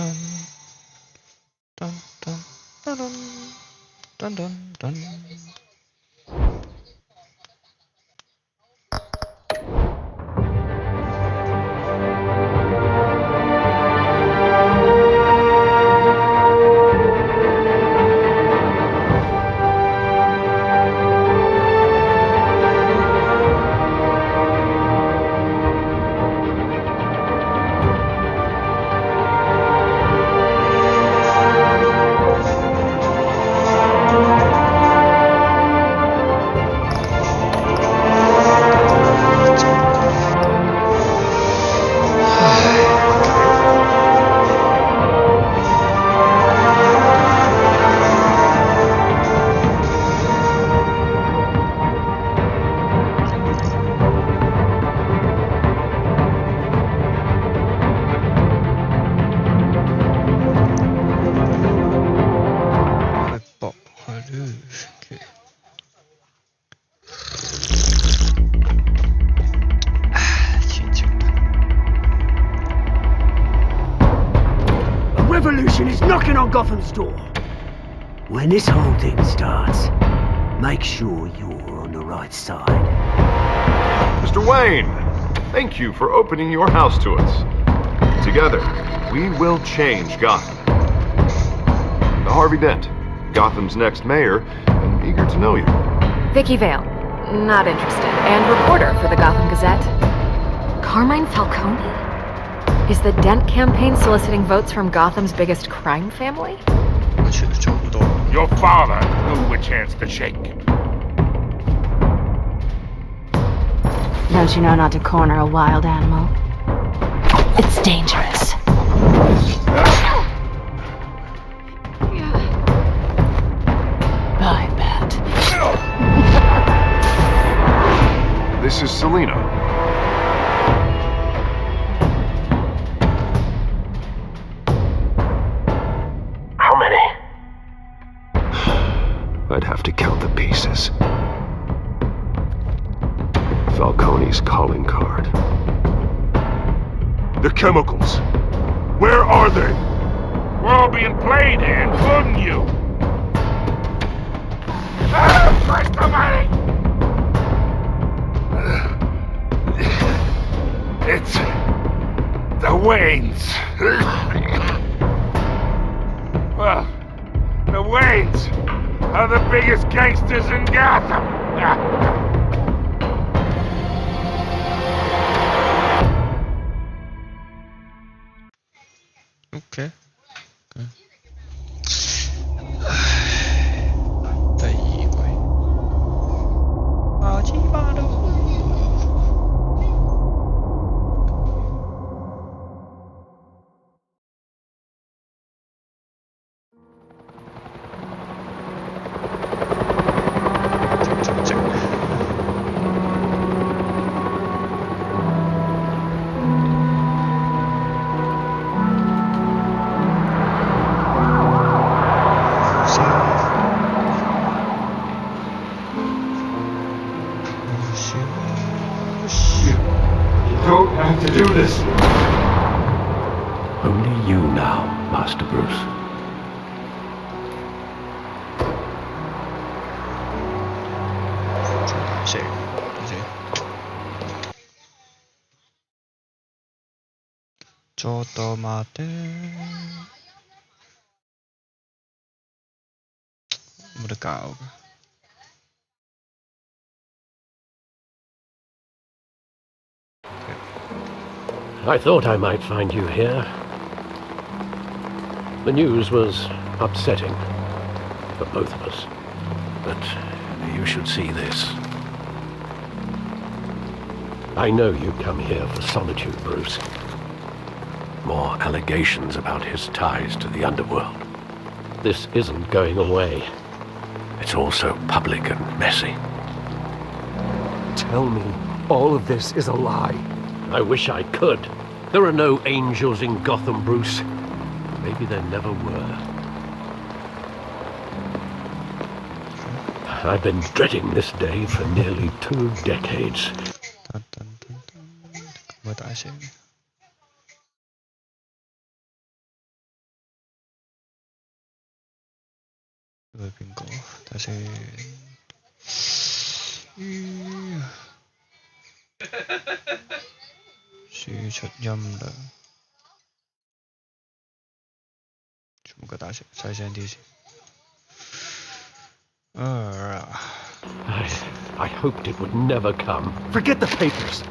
dun dun dun dun dun dun dun. Revolution is knocking on Gotham's door. When this whole thing starts, make sure you're on the right side. Mr. Wayne, thank you for opening your house to us. Together, we will change Gotham. Harvey Dent, Gotham's next mayor, and eager to know you. Vicky Vale, not interested, and reporter for the Gotham Gazette. Carmine Falcone? Is the Dent campaign soliciting votes from Gotham's biggest crime family? Your father knew which hands to shake. Don't you know not to corner a wild animal? It's dangerous. Bye, Bat. This is Selina. How many? I'd have to count the pieces. Falcone's calling card. The chemicals. Where are they? We're all being played, and wouldn't you? Where's the money? It's the Waynes. Well, the Waynes are the biggest gangsters in Gotham. OK， 第二季，阿基巴鲁。Don't have to do this. Only you now, Master Bruce. Chotto mate. Mereka. I thought I might find you here. The news was upsetting for both of us. But you should see this. I know you come here for solitude, Bruce. More allegations about his ties to the underworld. This isn't going away. It's all so public and messy. Tell me all of this is a lie. I wish I could. There are no angels in Gotham, Bruce. Maybe there never were. I've been dreading this day for nearly 2 decades. 빙고 다시 suy xuất âm là chúng ta 다시再先提醒 I hoped it would never come. Forget the papers.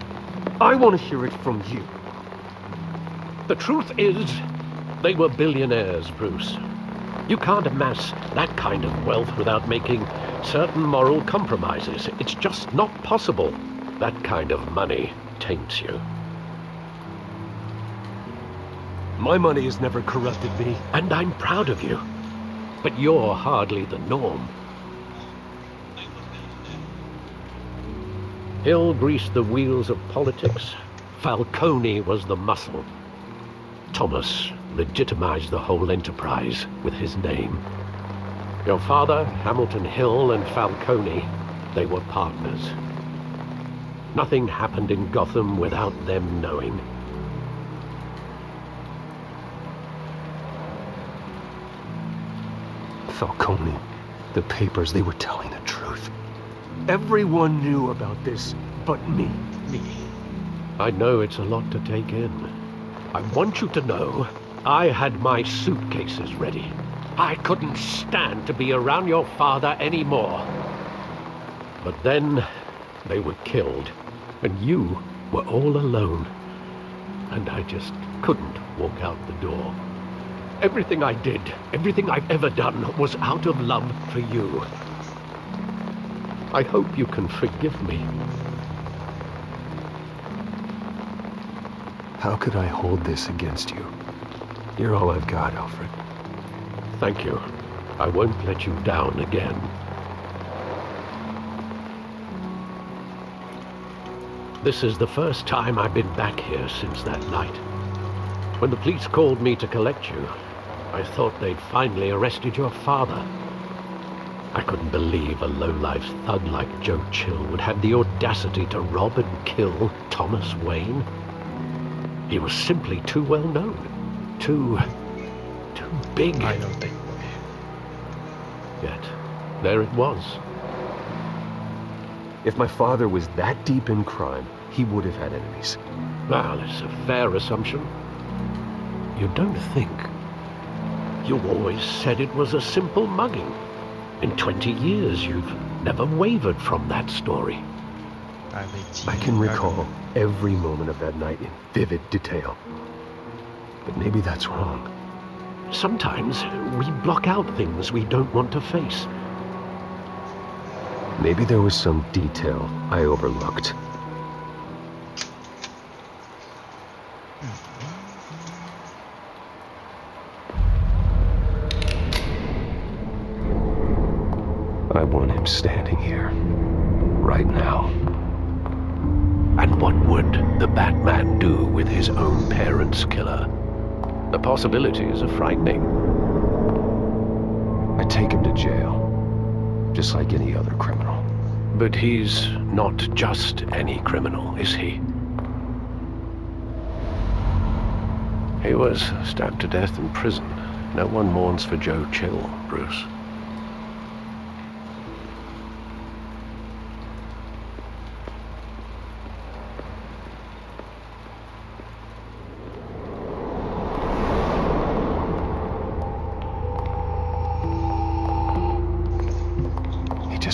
I want to hear it from you. The truth is, they were billionaires, Bruce. You can't amass that kind of wealth without making certain moral compromises. It's just not possible. That kind of money taints you. My money has never corrupted me. And I'm proud of you. But you're hardly the norm. Hill greased the wheels of politics. Falcone was the muscle. Thomas legitimized the whole enterprise with his name. Your father, Hamilton Hill, and Falcone, they were partners. Nothing happened in Gotham without them knowing. Falcone, the papers, they were telling the truth. Everyone knew about this but me. I know it's a lot to take in. I want you to know I had my suitcases ready. I couldn't stand to be around your father anymore. But then they were killed, and you were all alone. And I just couldn't walk out the door. Everything I did, everything I've ever done, was out of love for you. I hope you can forgive me. How could I hold this against you? You're all I've got, Alfred. Thank you. I won't let you down again. This is the first time I've been back here since that night. When the police called me to collect you, I thought they'd finally arrested your father. I couldn't believe a low-life thug like Joe Chill would have the audacity to rob and kill Thomas Wayne. He was simply too well known. Too big. I don't think. Yet, there it was. If my father was that deep in crime, he would have had enemies. Well, it's a fair assumption. You don't think. You always said it was a simple mugging. In 20 years, you've never wavered from that story. I can recall every moment of that night in vivid detail. But maybe that's wrong. Sometimes we block out things we don't want to face. Maybe there was some detail I overlooked. I want him standing here, right now. And what would the Batman do with his own parents' killer? The possibilities are frightening. I take him to jail, just like any other criminal. But he's not just any criminal, is he? He was stabbed to death in prison. No one mourns for Joe Chill, Bruce.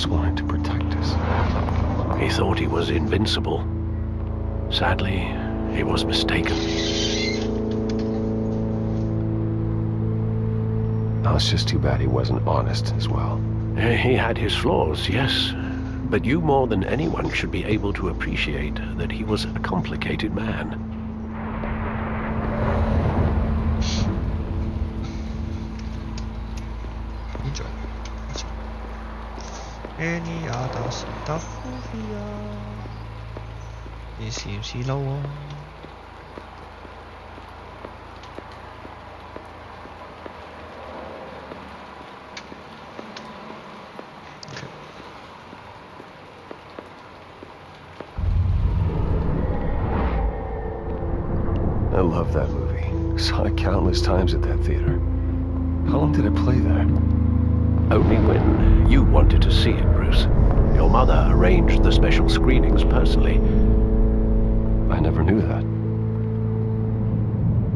Wanted to protect us. He thought he was invincible. Sadly, he was mistaken. No, it's just too bad he wasn't honest as well. He had his flaws, yes. But you more than anyone should be able to appreciate that he was a complicated man. Any other stuff here? It seems lower. Okay. I love that movie. Saw it countless times at that theater. How long did it play there? Only when you wanted to see it, Bruce. Your mother arranged the special screenings personally. I never knew that.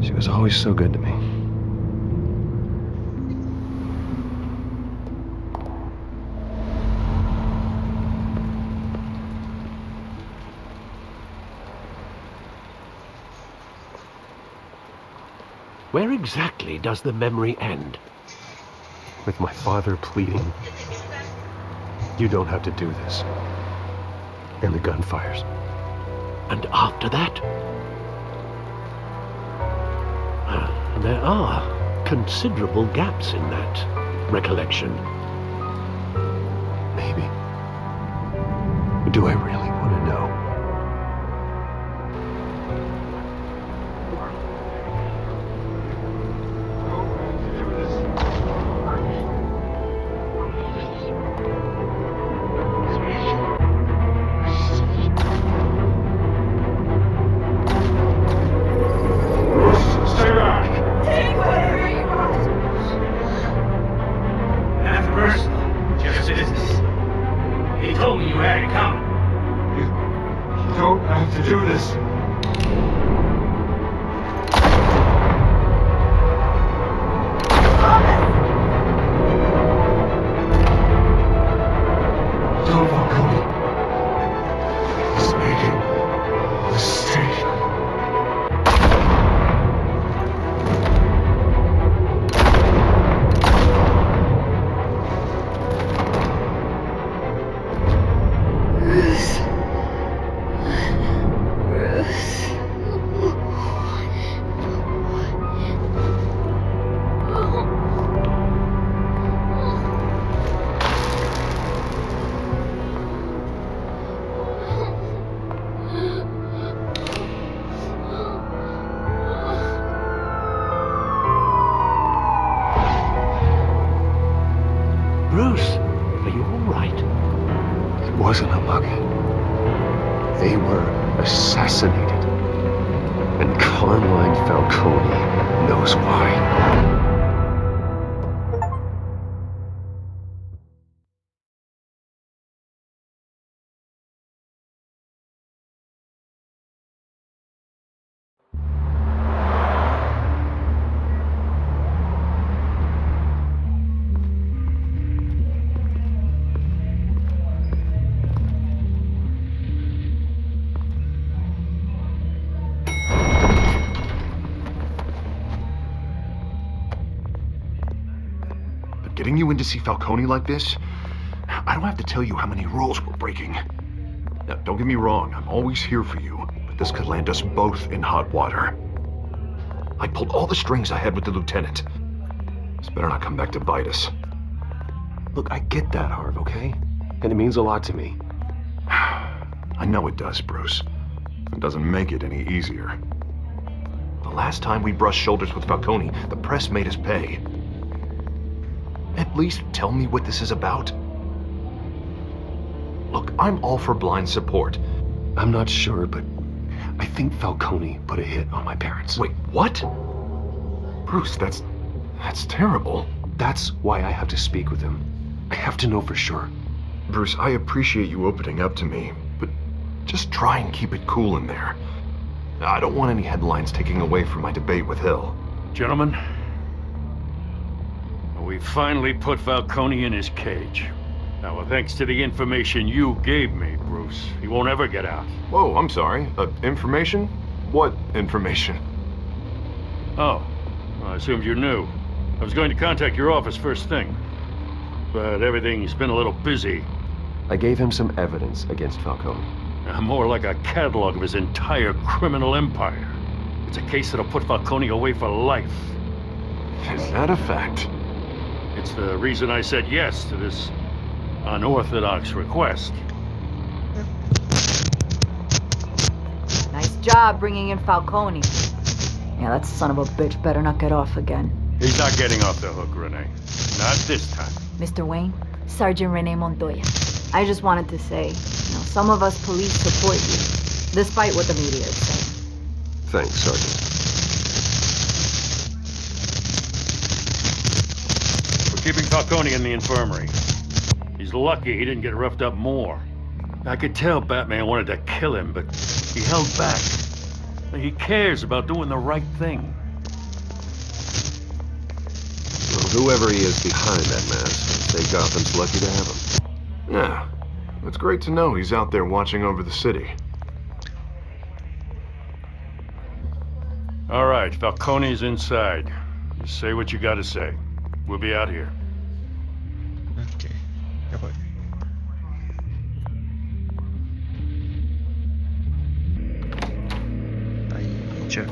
She was always so good to me. Where exactly does the memory end? With my father pleading, "You don't have to do this." And the gunfires. And after that? There are considerable gaps in that recollection. Maybe. Do I really want to know? Bruce, are you all right? It wasn't a mug. They were assassinated. And Carmine Falcone knows why. Getting you in to see Falcone like this? I don't have to tell you how many rules we're breaking. Now, don't get me wrong, I'm always here for you, but this could land us both in hot water. I pulled all the strings I had with the lieutenant. This better not come back to bite us. Look, I get that, Harv, okay? And it means a lot to me. I know it does, Bruce. It doesn't make it any easier. The last time we brushed shoulders with Falcone, the press made us pay. At least tell me what this is about. Look, I'm all for blind support. I'm not sure, but I think Falcone put a hit on my parents. Wait, what? Bruce, that's terrible. That's why I have to speak with him. I have to know for sure. Bruce, I appreciate you opening up to me, but just try and keep it cool in there. I don't want any headlines taking away from my debate with Hill. Gentlemen, we finally put Falcone in his cage. Now, thanks to the information you gave me, Bruce, he won't ever get out. Whoa, I'm sorry. Information? What information? Oh, well, I assumed you knew. I was going to contact your office first thing, but everything's been a little busy. I gave him some evidence against Falcone. More like a catalog of his entire criminal empire. It's a case that'll put Falcone away for life. Is that a fact? It's the reason I said yes to this unorthodox request. Nice job bringing in Falcone. Yeah, that son of a bitch better not get off again. He's not getting off the hook, Renee. Not this time. Mr. Wayne, Sergeant Renee Montoya. I just wanted to say, some of us police support you, despite what the media is saying. Thanks, Sergeant. keeping Falcone in the infirmary. He's lucky he didn't get roughed up more. I could tell Batman wanted to kill him, but he held back. He cares about doing the right thing. Well, whoever he is behind that mask, say Gotham's lucky to have him. Yeah, it's great to know he's out there watching over the city. All right, Falcone's inside. Just say what you gotta say. We'll be out here. Okay. Jawohl. Tja.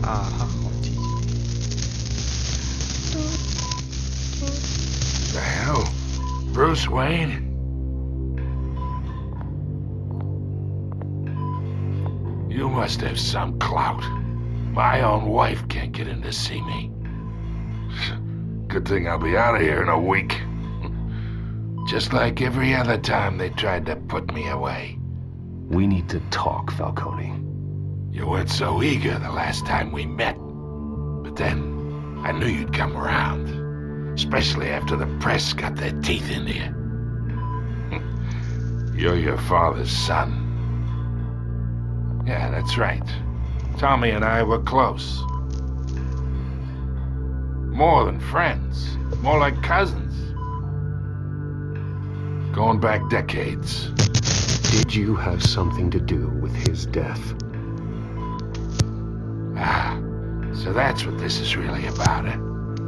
Aha, richtig. The hell? Bruce Wayne? You must have some clout. My own wife can't get in to see me. Good thing I'll be out of here in a week. Just like every other time they tried to put me away. We need to talk, Falcone. You weren't so eager the last time we met. But then, I knew you'd come around. Especially after the press got their teeth into you. You're your father's son. Yeah, that's right. Tommy and I were close. More than friends. More like cousins. Going back decades. Did you have something to do with his death? Ah, so that's what this is really about, eh?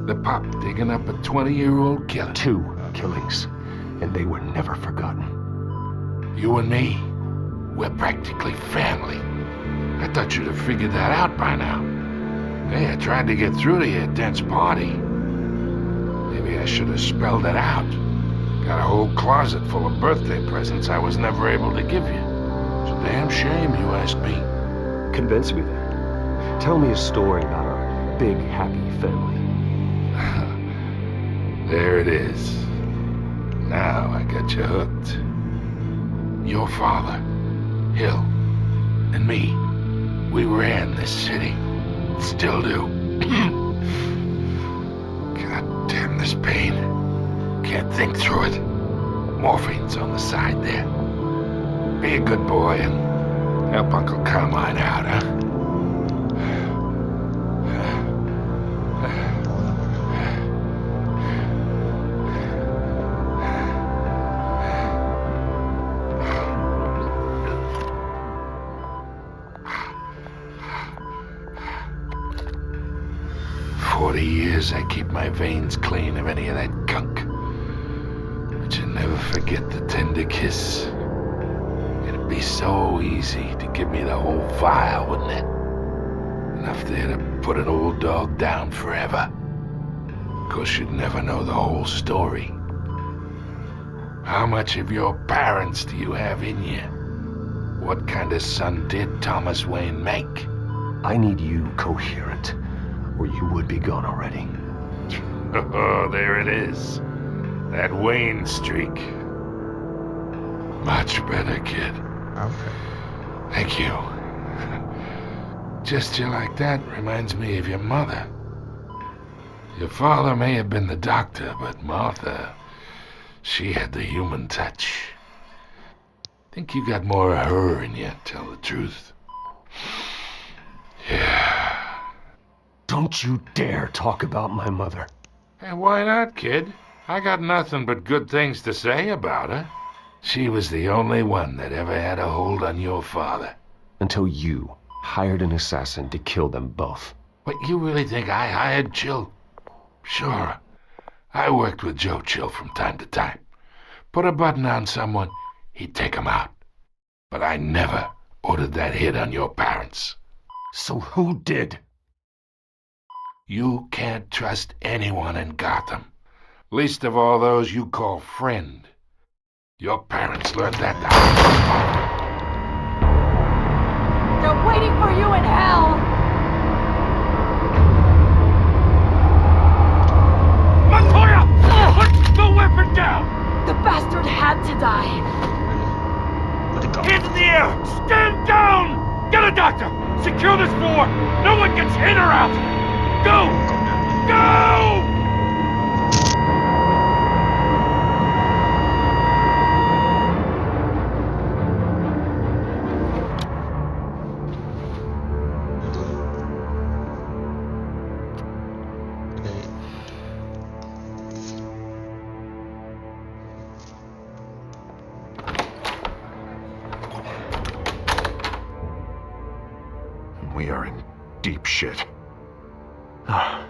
The pup digging up a 20-year-old killer. 2 killings, and they were never forgotten. You and me, we're practically family. I thought you'd have figured that out by now. Hey, I tried to get through to your dense party. Maybe I should have spelled it out. Got a whole closet full of birthday presents I was never able to give you. It's a damn shame you asked me. Convince me then. Tell me a story about our big, happy family. There it is. Now I got you hooked. Your father, Hill, and me, we ran this city. Still do. God damn this pain. Can't think through it. Morphine's on the side there. Be a good boy and help Uncle Carmine out, huh? 40 years I keep my veins clean of any of that gunk. But you never forget the tender kiss. It'd be so easy to give me the whole vial, wouldn't it? Enough there to put an old dog down forever. Of course, you'd never know the whole story. How much of your parents do you have in you? What kind of son did Thomas Wayne make? I need you coherent, or you would be gone already. Oh, there it is. That Wayne streak. Much better, kid. Okay. Thank you. Gesture like that reminds me of your mother. Your father may have been the doctor, but Martha, she had the human touch. Think you got more of her in you, tell the truth. Yeah. Don't you dare talk about my mother. Hey, why not, kid? I got nothing but good things to say about her. She was the only one that ever had a hold on your father. Until you hired an assassin to kill them both. What, you really think I hired Chill? Sure. I worked with Joe Chill from time to time. Put a button on someone, he'd take him out. But I never ordered that hit on your parents. So who did? You can't trust anyone in Gotham. Least of all those you call friend. Your parents learned that the They're waiting for you in hell! Montoya! Put the weapon down! The bastard had to die. Hands in the air! Stand down! Get a doctor! Secure this floor! No one gets in or out! Go! Go! We are in deep shit. I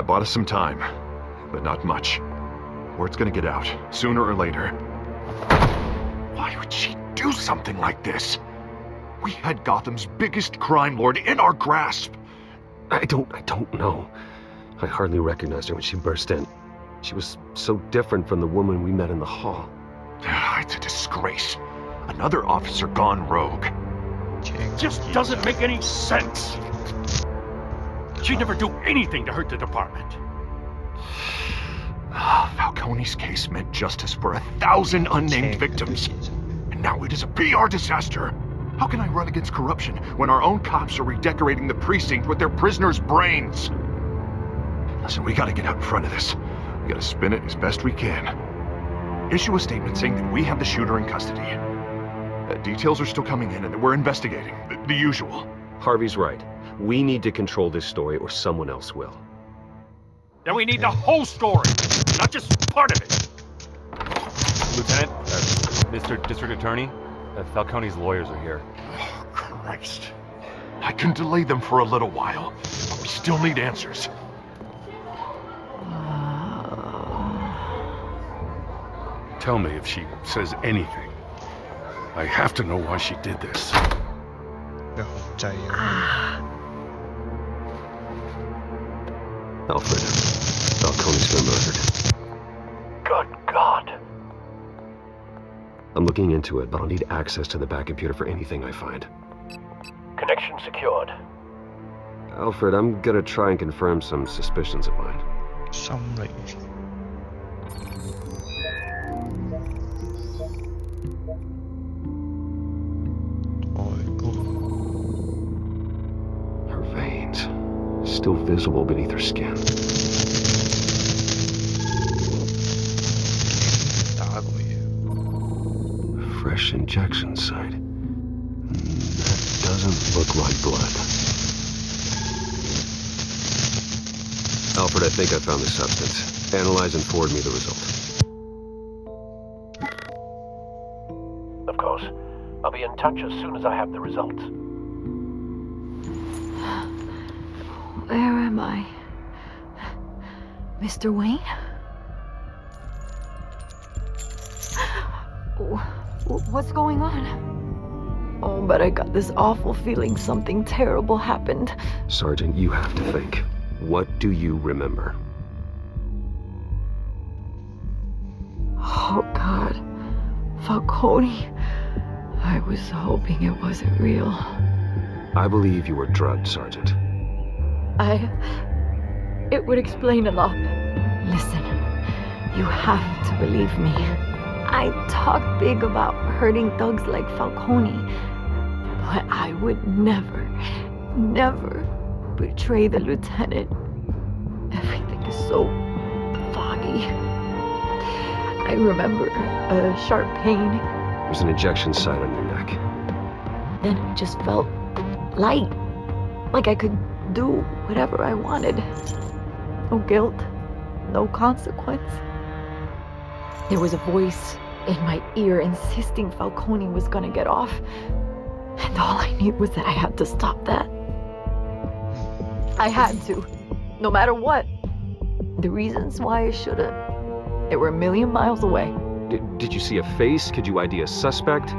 bought us some time, but not much. Word's gonna get out, sooner or later. Why would she do something like this? We had Gotham's biggest crime lord in our grasp. I don't know. I hardly recognized her when she burst in. She was so different from the woman we met in the hall. It's a disgrace. Another officer gone rogue. Just doesn't make any sense. She'd never do anything to hurt the department. Falcone's case meant justice for 1,000 unnamed victims. And now it is a PR disaster. How can I run against corruption when our own cops are redecorating the precinct with their prisoners' brains? Listen, we gotta get out in front of this. We gotta spin it as best we can. Issue a statement saying that we have the shooter in custody. Details are still coming in and that we're investigating. The usual. Harvey's right. We need to control this story or someone else will. Then we need the whole story, not just part of it. Lieutenant, Mr. District Attorney, Falcone's lawyers are here. Oh, Christ. I can delay them for a little while, but we still need answers. Tell me if she says anything. I have to know why she did this. Alfred, Falcone's been murdered. Good God. I'm looking into it, but I'll need access to the back computer for anything I find. Connection secured. Alfred, I'm gonna try and confirm some suspicions of mine. Her veins, still visible beneath her skin. Fresh injection site. That doesn't look like blood. Alfred, I think I found the substance. Analyze and forward me the result. Of course. I'll be in touch as soon as I have the results. Where am I? Mr. Wayne? What's going on? Oh, but I got this awful feeling something terrible happened. Sergeant, you have to think. What do you remember? Oh, God. Falcone. I was hoping it wasn't real. I believe you were drugged, Sergeant. It would explain a lot. Listen, you have to believe me. I talk big about hurting thugs like Falcone, but I would never betray the lieutenant. Everything is so foggy. I remember a sharp pain. There's an injection site on your neck. Then it just felt light, like I could do whatever I wanted. No guilt, no consequence. There was a voice in my ear insisting Falcone was gonna get off. And all I knew was that I had to stop that. I had to, no matter what. The reasons why I should've, they were a million miles away. Did you see a face? Could you ID a suspect?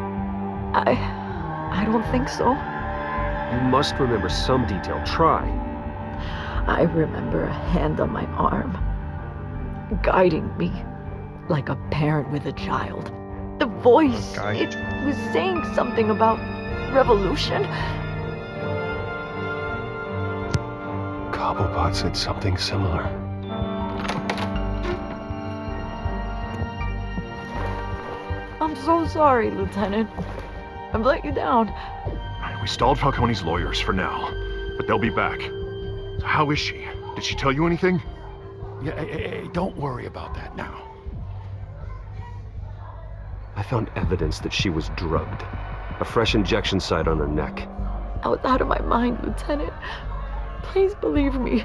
I don't think so. You must remember some detail. Try. I remember a hand on my arm, guiding me like a parent with a child. The voice, it was saying something about revolution. Cobblepot said something similar. so sorry, Lieutenant. I've let you down. We stalled Falcone's lawyers for now, but they'll be back. So how is she? Did she tell you anything? Yeah, hey, don't worry about that now. I found evidence that she was drugged. A fresh injection site on her neck. I was out of my mind, Lieutenant. Please believe me.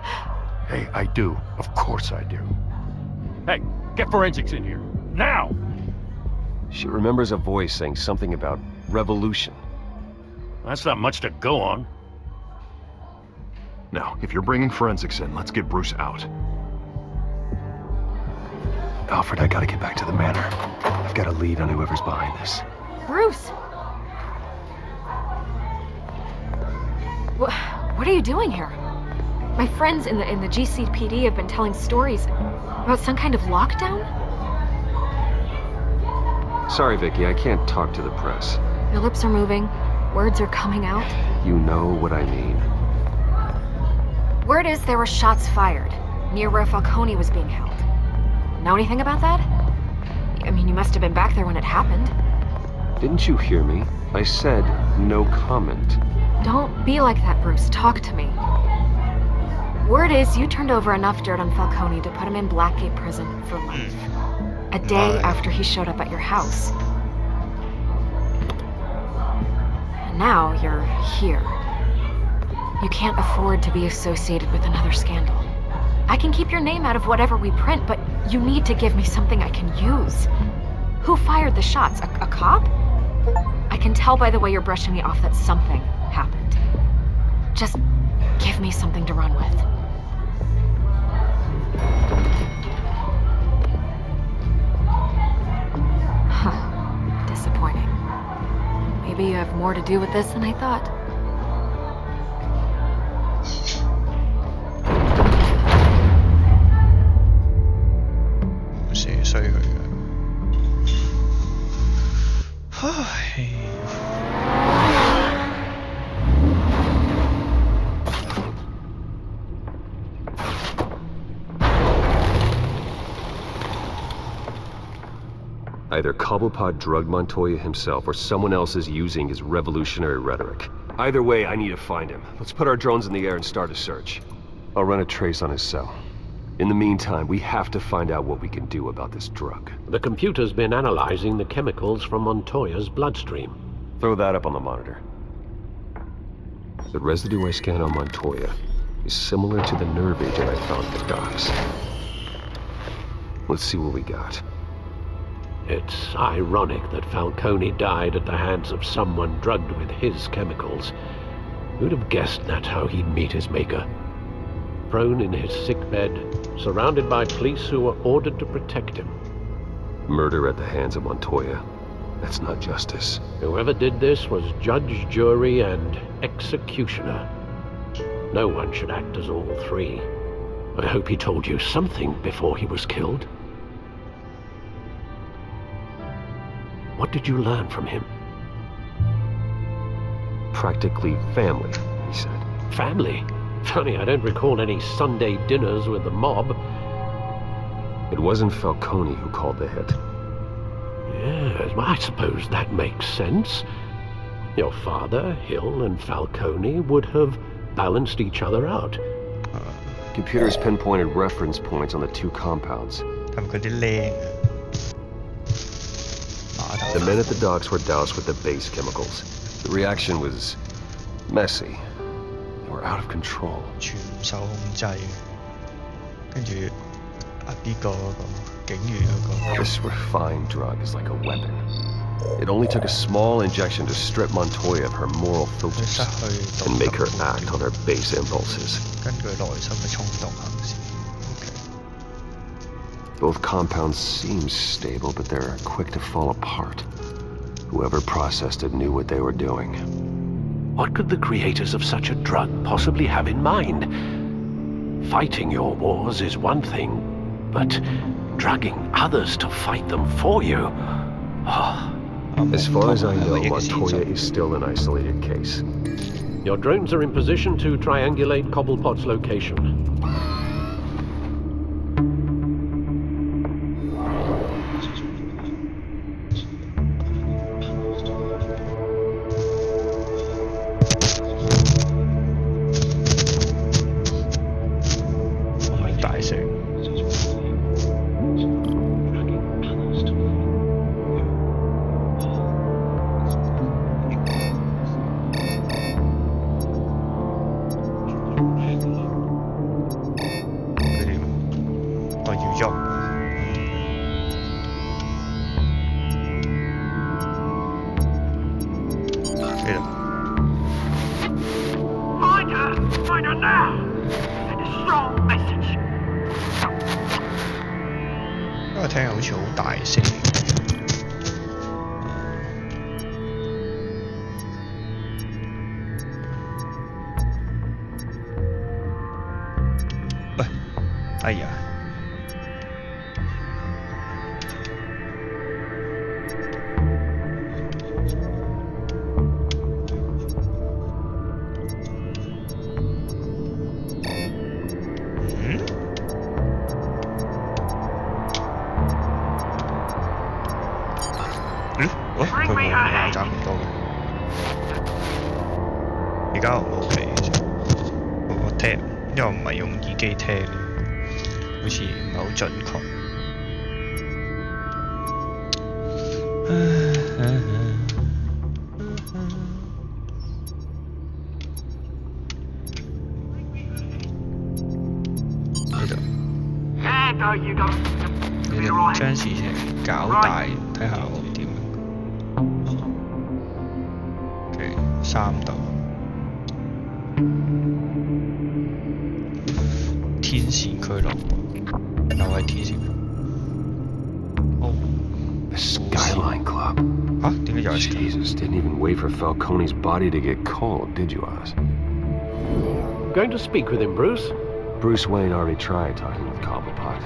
Hey, I do. Of course I do. Hey, get forensics in here. Now! She remembers a voice saying something about revolution. That's not much to go on. Now, if you're bringing forensics in, let's get Bruce out. Alfred, I gotta get back to the manor. I've got a lead on whoever's behind this. Bruce! What are you doing here? My friends in the GCPD have been telling stories about some kind of lockdown? Sorry, Vicky, I can't talk to the press. Your lips are moving. Words are coming out. You know what I mean. Word is there were shots fired near where Falcone was being held. Know anything about that? I mean, you must have been back there when it happened. Didn't you hear me? I said no comment. Don't be like that, Bruce. Talk to me. Word is you turned over enough dirt on Falcone to put him in Blackgate Prison for life. A day after he showed up at your house. And now you're here. You can't afford to be associated with another scandal. I can keep your name out of whatever we print, but you need to give me something I can use. Who fired the shots? A cop? I can tell by the way you're brushing me off that something happened. Just give me something to run with. Huh. Disappointing. Maybe you have more to do with this than I thought. Either Cobblepot drugged Montoya himself or someone else is using his revolutionary rhetoric. Either way, I need to find him. Let's put our drones in the air and start a search. I'll run a trace on his cell. In the meantime, we have to find out what we can do about this drug. The computer's been analyzing the chemicals from Montoya's bloodstream. Throw that up on the monitor. The residue I scanned on Montoya is similar to the nerve agent I found at the docks. Let's see what we got. It's ironic that Falcone died at the hands of someone drugged with his chemicals. Who'd have guessed that's how he'd meet his maker? Prone in his sickbed, surrounded by police who were ordered to protect him. Murder at the hands of Montoya. That's not justice. Whoever did this was judge, jury, and executioner. No one should act as all three. I hope he told you something before he was killed. What did you learn from him? Practically family, he said. Family? Funny, I don't recall any Sunday dinners with the mob. It wasn't Falcone who called the hit. Yes, well, I suppose that makes sense. Your father, Hill, and Falcone would have balanced each other out. Computers pinpointed reference points on the two compounds. The men at the docks were doused with the base chemicals. The reaction was messy. They were out of control. This refined drug is like a weapon. It only took a small injection to strip Montoya of her moral filters and make her act on her base impulses. Both compounds seem stable, but they're quick to fall apart. Whoever processed it knew what they were doing. What could the creators of such a drug possibly have in mind? Fighting your wars is one thing, but drugging others to fight them for you? Oh. As far as I know, Montoya is still an isolated case. Your drones are in position to triangulate Cobblepot's location. 係啦。Find her! Find her now! Send a strong message. 因為聽好似好大聲。喂，哎呀！喂，佢冇爭唔多嘅，而家我冇俾我聽，因為我唔係用耳機聽，好似唔係好準確。呢度，你就將事情搞大，睇下我點。3度，天線俱樂部，又係天線。哦 Skyline Club. 嚇？點解又係 Jesus, didn't even wait for Falcone's body to get cold, did you, Oz? Going to speak with him, Bruce? Bruce Wayne already tried talking with Cobblepot.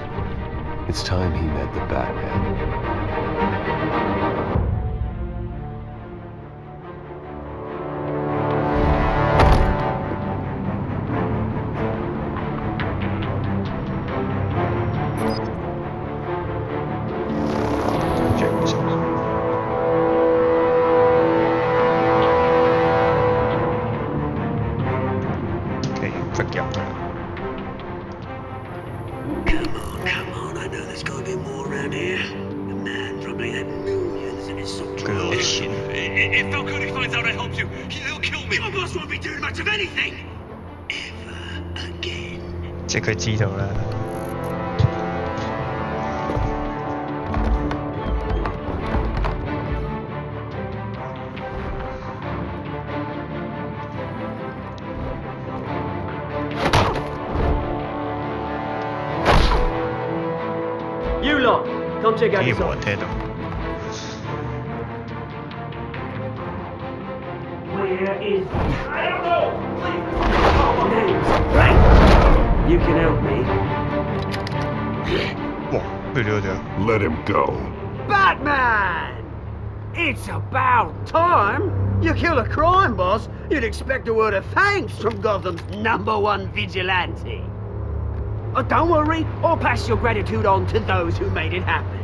It's time he met the Batman. Come on, I know there's gotta be more around here. The man probably had millions in his sock drawer. If Falcone finds out I helped you, he'll kill me. Your boss won't be doing much of anything. Ever again. 即係佢知道啦。You lot, come check out 竟 this 然冇人聽到。Where is I don't know. Names. Right. You can help me. 哇！咩料啫 Let him go. Batman! It's about time. You kill a crime boss, you'd expect a word of thanks from Gotham's #1 vigilante. Don't worry, I'll pass your gratitude on to those who made it happen.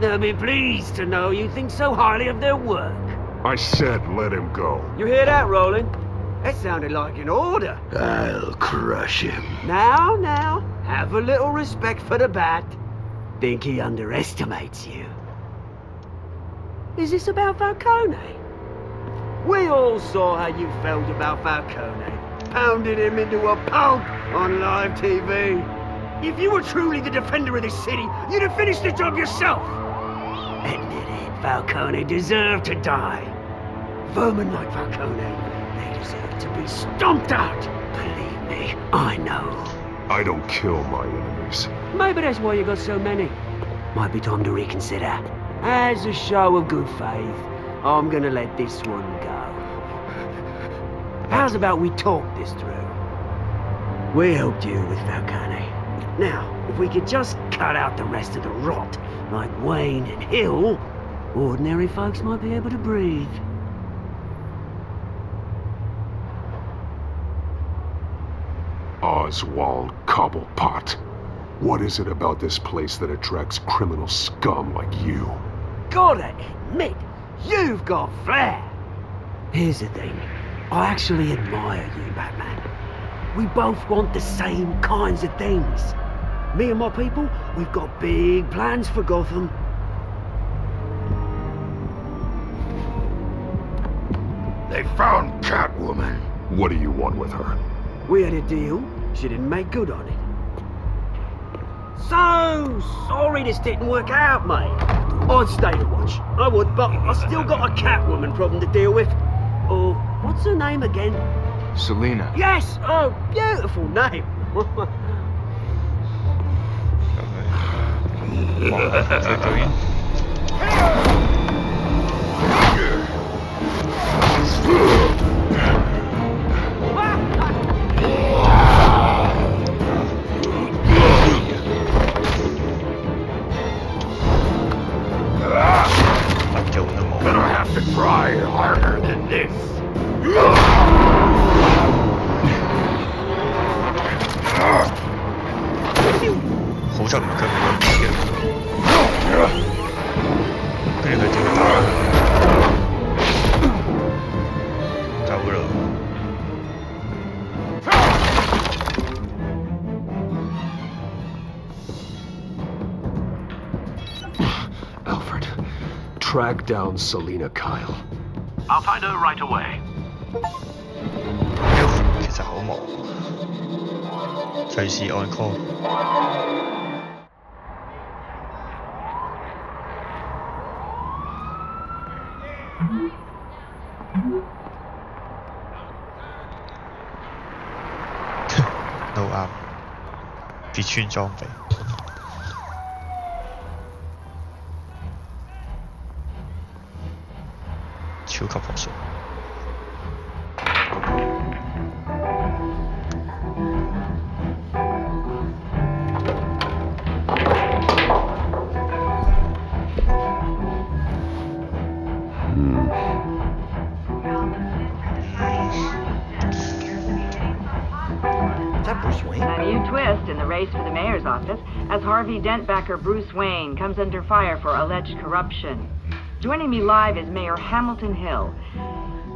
They'll be pleased to know you think so highly of their work. I said let him go. You hear that, Roland? That sounded like an order. I'll crush him. Now, have a little respect for the Bat. Think he underestimates you. Is this about Falcone? We all saw how you felt about Falcone, pounding him into a pulp on live TV. If you were truly the defender of this city, you'd have finished the job yourself. Admit it, Falcone deserved to die. Vermin like Falcone, they deserve to be stomped out. Believe me, I know. I don't kill my enemies. Maybe that's why you got so many. Might be time to reconsider. As a show of good faith, I'm gonna let this one go. How's about we talk this through? We helped you with Falcone. Now, if we could just cut out the rest of the rot, like Wayne and Hill, ordinary folks might be able to breathe. Oswald Cobblepot. What is it about this place that attracts criminal scum like you? Gotta admit, you've got flair. Here's the thing. I actually admire you, Batman. We both want the same kinds of things. Me and my people, we've got big plans for Gotham. They found Catwoman. What do you want with her? We had a deal. She didn't make good on it. So sorry this didn't work out, mate. I'd stay to watch. I would, but I still got a Catwoman problem to deal with. Uh-oh. What's her name again? Selena. Yes! Oh, beautiful name. 救都冇。 Gonna have to try harder than this. 好彩佢冇用嘅，跟住佢點打？走啦！ Alfred, track down Selena Kyle. I'll find her right away. 其實好忙，隨時按 call。 都啱，跌穿裝備，超級學術。A new twist in the race for the mayor's office as Harvey Dent-backer Bruce Wayne comes under fire for alleged corruption. Joining me live is Mayor Hamilton Hill.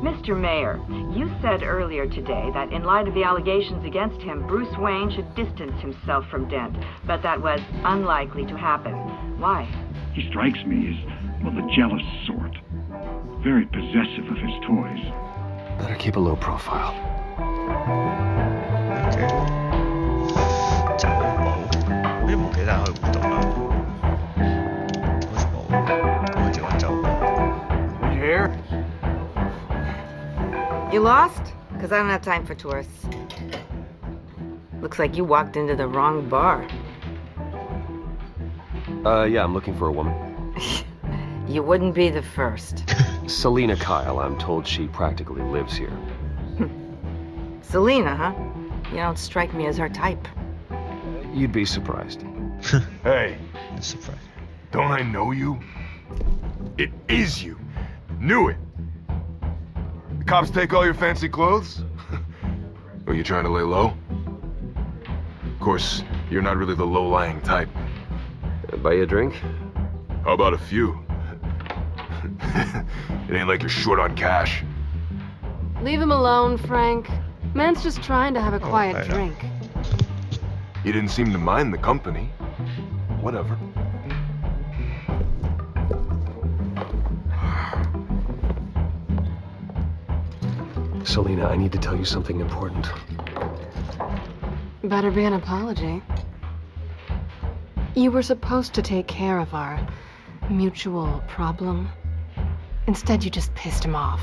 Mr. Mayor, you said earlier today that in light of the allegations against him, Bruce Wayne should distance himself from Dent, but that was unlikely to happen. Why? He strikes me as, well, the jealous sort. Very possessive of his toys. Better keep a low profile. 走冇，好似冇其他人去活動啦，好似冇，咁我就揾走。You here? You lost? Because I don't have time for tourists. Looks like you walked into the wrong bar. Yeah, I'm looking for a woman. You wouldn't be the first. Selena Kyle, I'm told she practically lives here. Selena, huh? You don't strike me as her type. You'd be surprised. Hey, Surprise. don't I know you? It is you. Knew it. The cops take all your fancy clothes? Are you trying to lay low? Of course, you're not really the low-lying type. Buy you a drink? How about a few? It ain't like you're short on cash. Leave him alone, Frank. Man's just trying to have a quiet I know. drink. You didn't seem to mind the company. Whatever. Selena, I need to tell you something important. Better be an apology. You were supposed to take care of our mutual problem. Instead, you just pissed him off.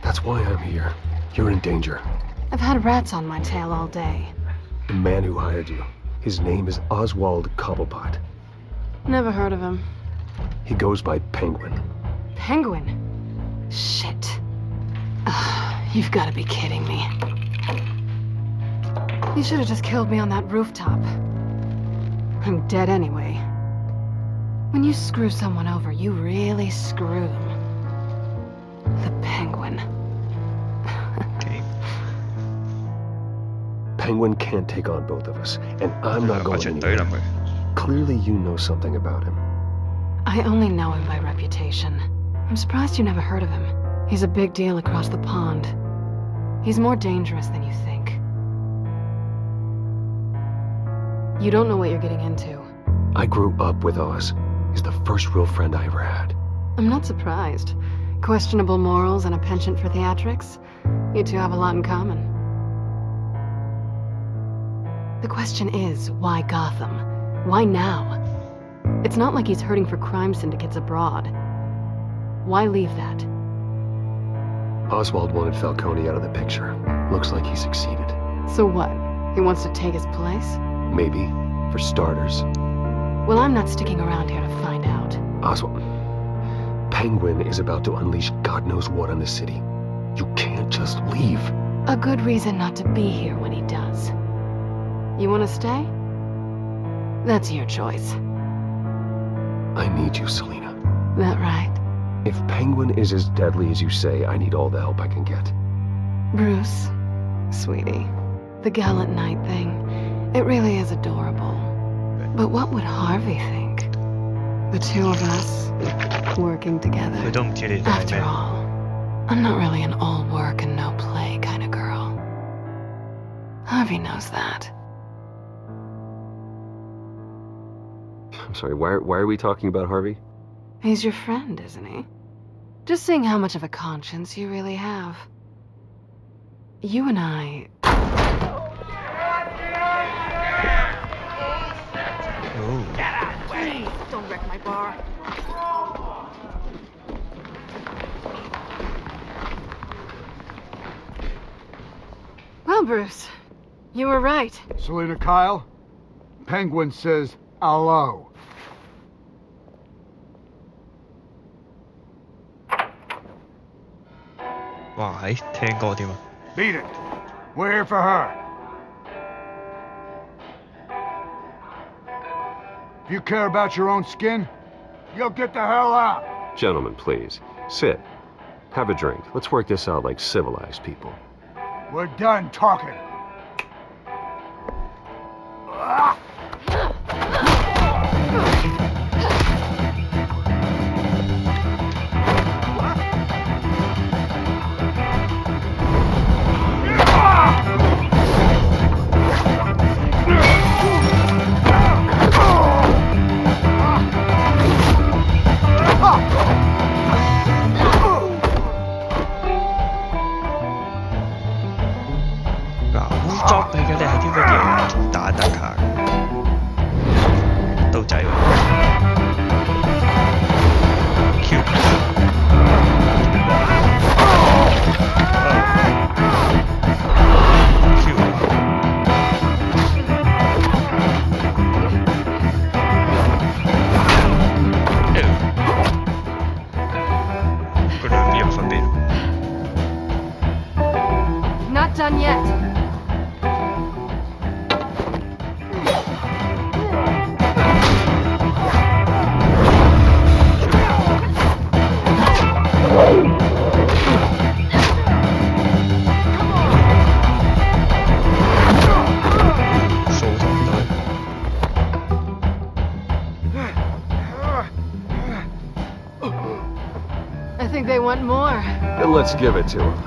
That's why I'm here. You're in danger. I've had rats on my tail all day. The man who hired you, his name is Oswald Cobblepot. Never heard of him. He goes by Penguin. Penguin? Shit. You've got to be kidding me. You should have just killed me on that rooftop. I'm dead anyway. When you screw someone over, you really screw them. The Penguin. Okay. Penguin can't take on both of us, and I'm not going 全隊 anywhere. 冧佢。 Clearly you know something about him. I only know him by reputation. I'm surprised you never heard of him. He's a big deal across the pond. He's more dangerous than you think. You don't know what you're getting into. I grew up with Oz. He's the first real friend I ever had. I'm not surprised. Questionable morals and a penchant for theatrics. You two have a lot in common. The question is, why Gotham? Why now? It's not like he's hurting for crime syndicates abroad. Why leave that? Oswald wanted Falcone out of the picture. Looks like he succeeded. So what? He wants to take his place? Maybe. For starters. Well, I'm not sticking around here to find out. Oswald... Penguin is about to unleash God knows what on the city. You can't just leave. A good reason not to be here when he does. You want to stay? That's your choice. I need you, Selina. That right? If Penguin is as deadly as you say, I need all the help I can get. Bruce, sweetie, the gallant knight thing, it really is adorable. But what would Harvey think? The two of us, working together. After all, I'm not really an all work and no play kind of girl. Harvey knows that. I'm sorry, why are we talking about Harvey? He's your friend, isn't he? Just seeing how much of a conscience you really have. You and I... Oh. Get out of the way! Don't wreck my bar. Well, Bruce, you were right. Selina Kyle, Penguin says hello. Wow, 聽過添啊 Beat it. We're here for her. If you care about your own skin, you'll get the hell out. Gentlemen, please. Sit. Have a drink. Let's work this out like civilized people. We're done talking. Not done yet. I think they want more. Then let's give it to them.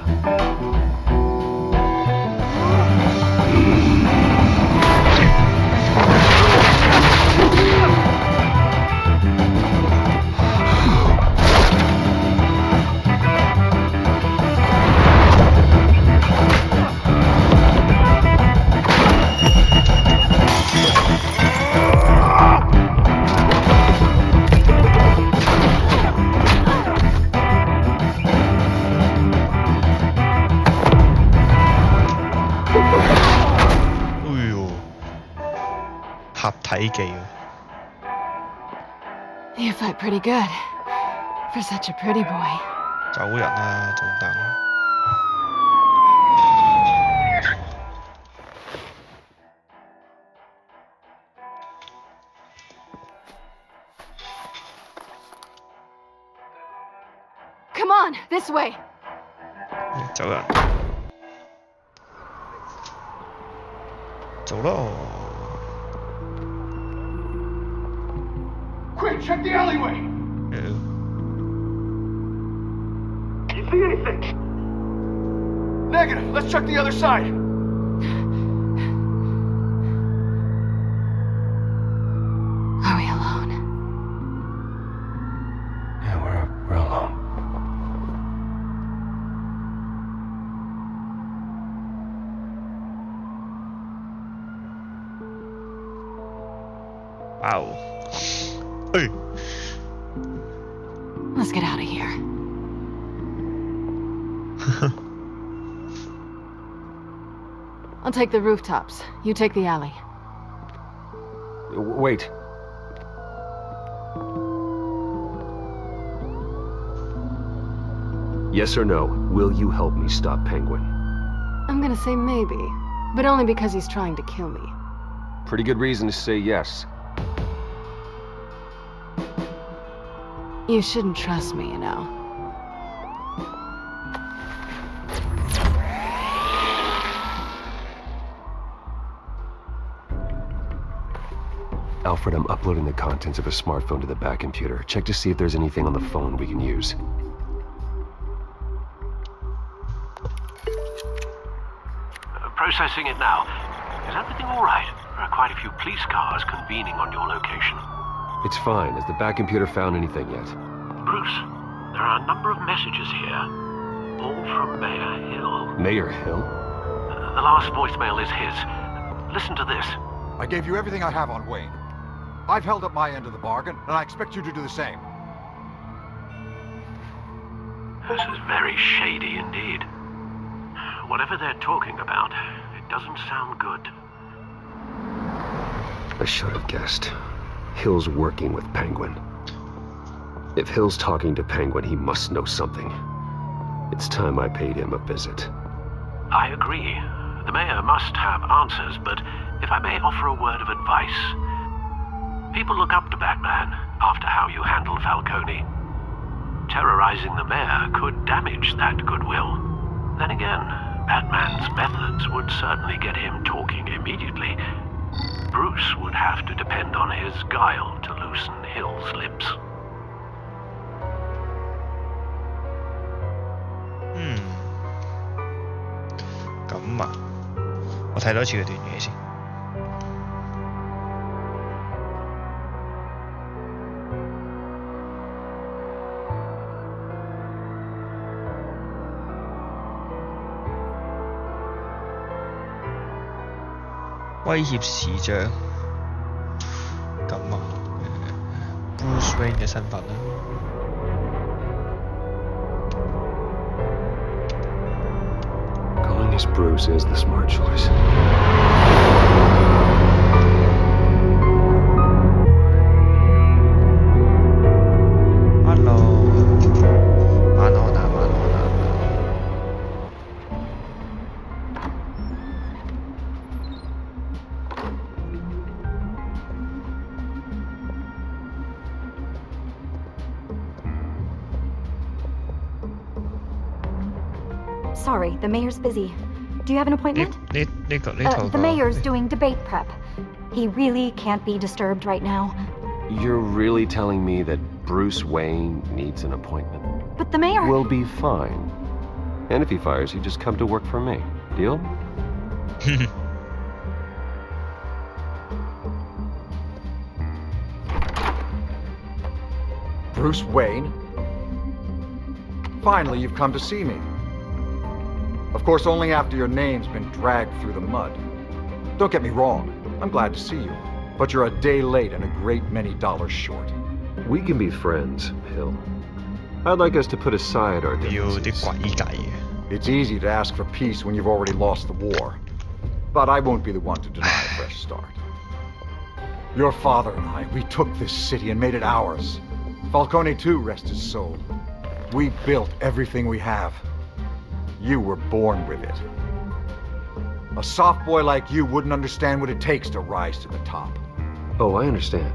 You fight pretty good for such a pretty boy. 走人啊，仲等。Come on, this way. 走人。走咯。 Quick, check the alleyway! You see anything? Negative. Let's check the other side. Are we alone? Yeah, we're alone. Wow. Let's get out of here. I'll take the rooftops. You take the alley. Wait. Yes or no, will you help me stop Penguin? I'm gonna say maybe, but only because he's trying to kill me. Pretty good reason to say yes. You shouldn't trust me, you know. Alfred, I'm uploading the contents of a smartphone to the back computer. Check to see if there's anything on the phone we can use. Processing it now. Is everything all right? There are quite a few police cars convening on your location. It's fine. Has the back computer found anything yet? Bruce, there are a number of messages here. All from Mayor Hill. Mayor Hill? The last voicemail is his. Listen to this. I gave you everything I have on Wayne. I've held up my end of the bargain, and I expect you to do the same. This is very shady indeed. Whatever they're talking about, it doesn't sound good. I should have guessed. Hill's working with Penguin. If Hill's talking to Penguin, he must know something. It's time I paid him a visit. I agree. The mayor must have answers, but if I may offer a word of advice. People look up to Batman after how you handled Falcone. Terrorizing the mayor could damage that goodwill. Then again, Batman's methods would certainly get him talking immediately. Bruce would have to depend on his guile to loosen Hill's lips. 咁啊，我睇多次嗰段嘢先。威脅市長，咁啊，Bruce Wayne 嘅身份啦。Calling as Bruce is the smart choice. Sorry, the mayor's busy. Do you have an appointment? The mayor's doing debate prep. He really can't be disturbed right now. You're really telling me that Bruce Wayne needs an appointment? But the mayor... We'll be fine. And if he fires you, just come to work for me. Deal? Bruce Wayne? Finally, you've come to see me. Of course, only after your name's been dragged through the mud. Don't get me wrong, I'm glad to see you. But you're a day late and a great many dollars short. We can be friends, Hill. I'd like us to put aside our differences. It's easy to ask for peace when you've already lost the war. But I won't be the one to deny a fresh start. Your father and I, we took this city and made it ours. Falcone too, rest his soul. We built everything we have. You were born with it. A soft boy like you wouldn't understand what it takes to rise to the top. Oh, I understand.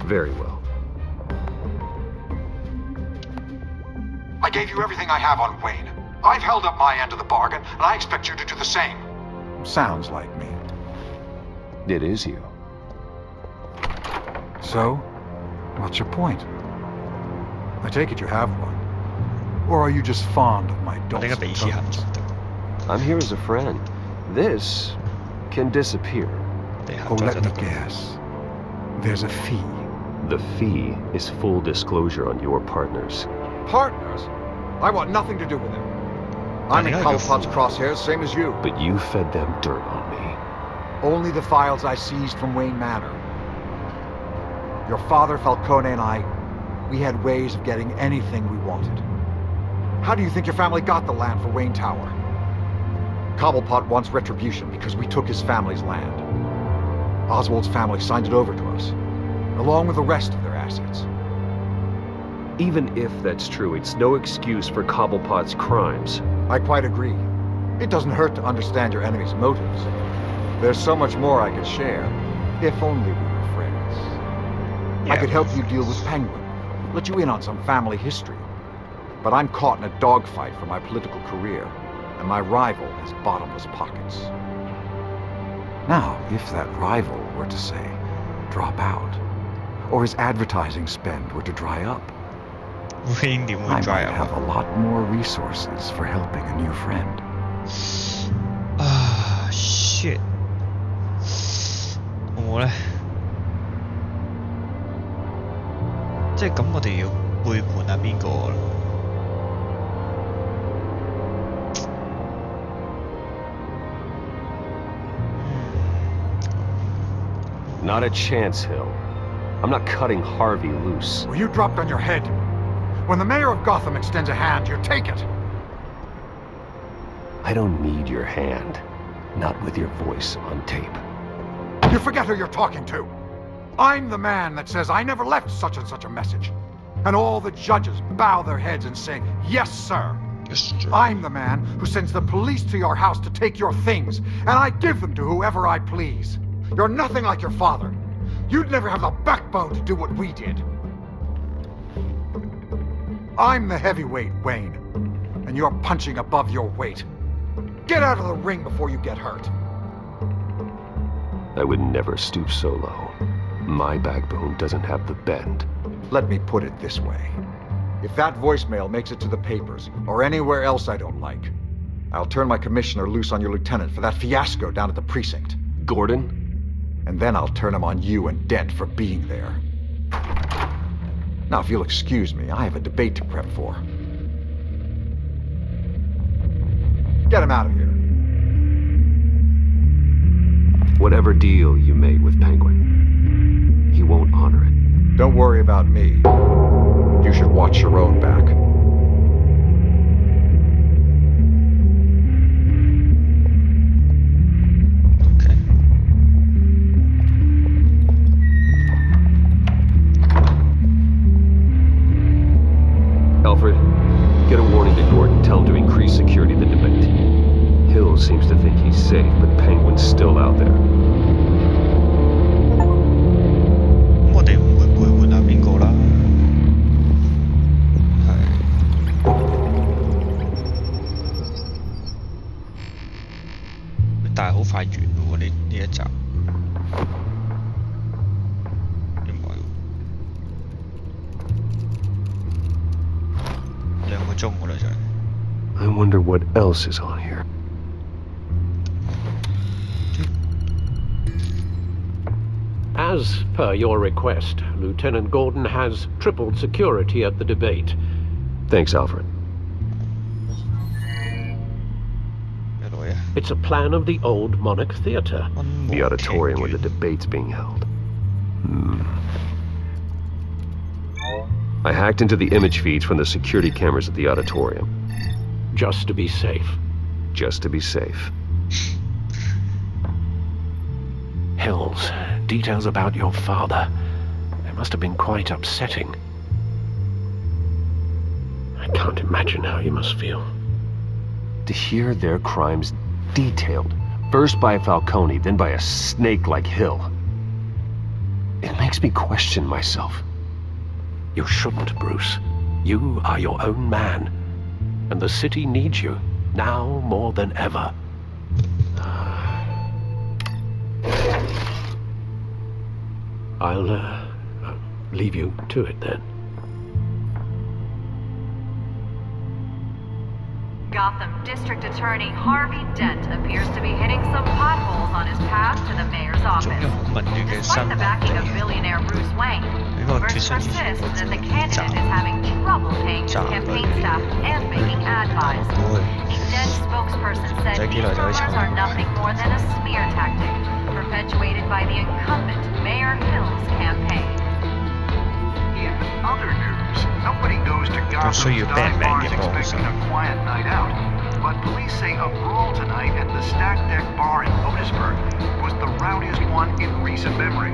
Very well. I gave you everything I have on Wayne. I've held up my end of the bargain, and I expect you to do the same. Sounds like me. It is you. So, what's your point? I take it you have one. Or are you just fond of my dulcet tones? I'm here as a friend. This can disappear. Oh, let me guess. There's a fee. The fee is full disclosure on your partners. Partners? I want nothing to do with them. I'm in Cobblepot's crosshairs, same as you. But you fed them dirt on me. Only the files I seized from Wayne Manor. Your father, Falcone, and I, we had ways of getting anything we wanted. How do you think your family got the land for Wayne Tower? Cobblepot wants retribution because we took his family's land. Oswald's family signed it over to us, along with the rest of their assets. Even if that's true, it's no excuse for Cobblepot's crimes. I quite agree. It doesn't hurt to understand your enemy's motives. There's so much more I could share, if only we were friends. Yeah. I could help you deal with Penguin, let you in on some family history. But I'm caught in a dogfight for my political career, and my rival has bottomless pockets. Now, if that rival were to, say, drop out, or his advertising spend were to dry up, I might have a lot more resources for helping a new friend. Ah, shit. 我呢？即係咁，我哋要背叛下邊個啦？ Not a chance, Hill. I'm not cutting Harvey loose. Well, you dropped on your head. When the mayor of Gotham extends a hand, you take it. I don't need your hand. Not with your voice on tape. You forget who you're talking to. I'm the man that says I never left such and such a message. And all the judges bow their heads and say, yes, sir. Yes, sir. I'm the man who sends the police to your house to take your things, and I give them to whoever I please. You're nothing like your father. You'd never have the backbone to do what we did. I'm the heavyweight, Wayne, and you're punching above your weight. Get out of the ring before you get hurt. I would never stoop so low. My backbone doesn't have the bend. Let me put it this way. If that voicemail makes it to the papers, or anywhere else I don't like, I'll turn my commissioner loose on your lieutenant for that fiasco down at the precinct. Gordon? And then I'll turn him on you and Dent for being there. Now, if you'll excuse me, I have a debate to prep for. Get him out of here. Whatever deal you made with Penguin, he won't honor it. Don't worry about me. You should watch your own back. Alfred, get a warning to Gordon. Tell him to increase security at the debate. Hill seems to think he's safe, but Penguin's still out there. 我哋唔會背叛下邊個啦？係。但係好快完喎，呢一集。I wonder what else is on here. As per your request, Lieutenant Gordon has tripled security at the debate. Thanks, Alfred. It's a plan of the old Monarch Theatre. The auditorium where the debate's being held. I hacked into the image feeds from the security cameras at the auditorium. Just to be safe. Just to be safe. Hills, details about your father. They must have been quite upsetting. I can't imagine how you must feel. To hear their crimes detailed, first by Falcone, then by a snake like Hill. It makes me question myself. You shouldn't, Bruce. You are your own man. And the city needs you, now more than ever. I'll leave you to it then. Gotham District Attorney Harvey Dent appears to be hitting some potholes on his path to the mayor's office. Despite the backing of billionaire Bruce Wayne, rumors persist that the candidate is having trouble paying his campaign staff and making ad buys. Dent's spokesperson said these rumors are nothing more than a smear tactic, perpetuated by the incumbent Mayor Hill's campaign. In other news, news, nobody goes to Gotham's dive bars expecting a quiet night out. But police say a brawl tonight at the Stack Deck Bar in Otisburg was the rowdiest one in recent memory.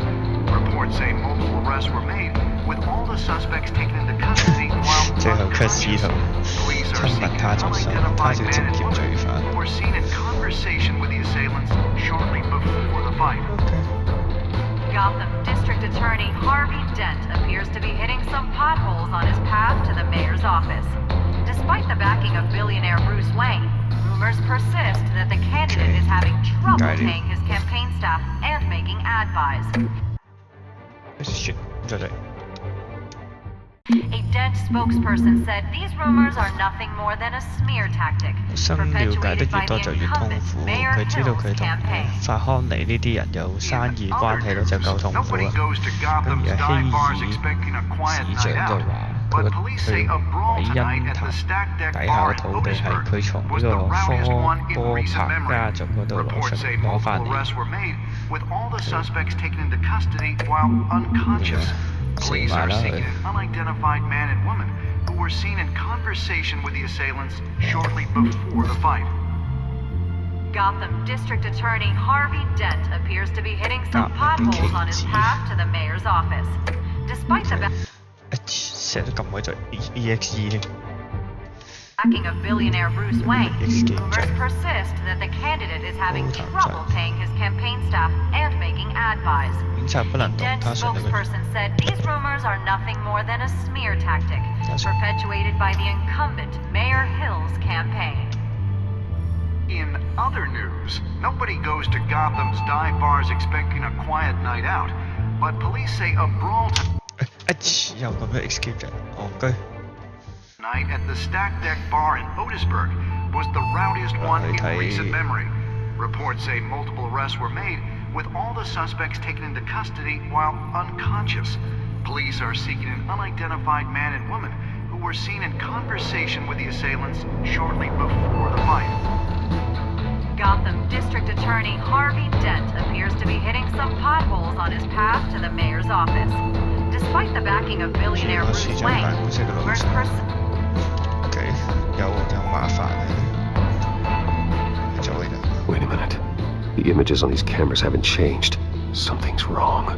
Reports say multiple arrests were made, with all the suspects taken into custody while unconscious. Police are seeking unidentified men and women who were seen in conversation with the assailants shortly before the fight. Gotham District Attorney Harvey Dent appears to be hitting some potholes on his path to the mayor's office. Despite the backing of billionaire Bruce Wayne, rumors persist that the candidate is having trouble paying his campaign staff and making ad buys. A Dent spokesperson said these rumors are nothing more than a smear tactic, perpetuated by the incumbent Mayor Hill's campaign. 法康尼呢啲人有生意關係咧就夠痛苦啦。咁而家希爾市長就話佢韋恩塔底下嘅土地係佢從呢個科波柏家族嗰度攞翻嚟。Police are seeking an unidentified man and woman who were seen in conversation with the assailants shortly before the fight. Gotham District Attorney Harvey Dent appears to be hitting some potholes on his path to the mayor's office. Despite the backing of billionaire Bruce Wayne, rumors persist that the candidate is having trouble paying his campaign staff and making ad buys. A Dent spokesperson said these rumors are nothing more than a smear tactic, perpetuated by the incumbent Mayor Hill's campaign. In other news, nobody goes to Gotham's dive bars expecting a quiet night out, but police say a brawl night at the Stack Deck Bar in Otisburg was the rowdiest one in recent memory. Reports say multiple arrests were made, with all the suspects taken into custody while unconscious. Police are seeking an unidentified man and woman who were seen in conversation with the assailants shortly before the fight. Gotham District Attorney Harvey Dent appears to be hitting some potholes on his path to the mayor's office. Despite the backing of billionaire Bruce Wayne, rumors persist. Wait a minute. The images on these cameras haven't changed. Something's wrong.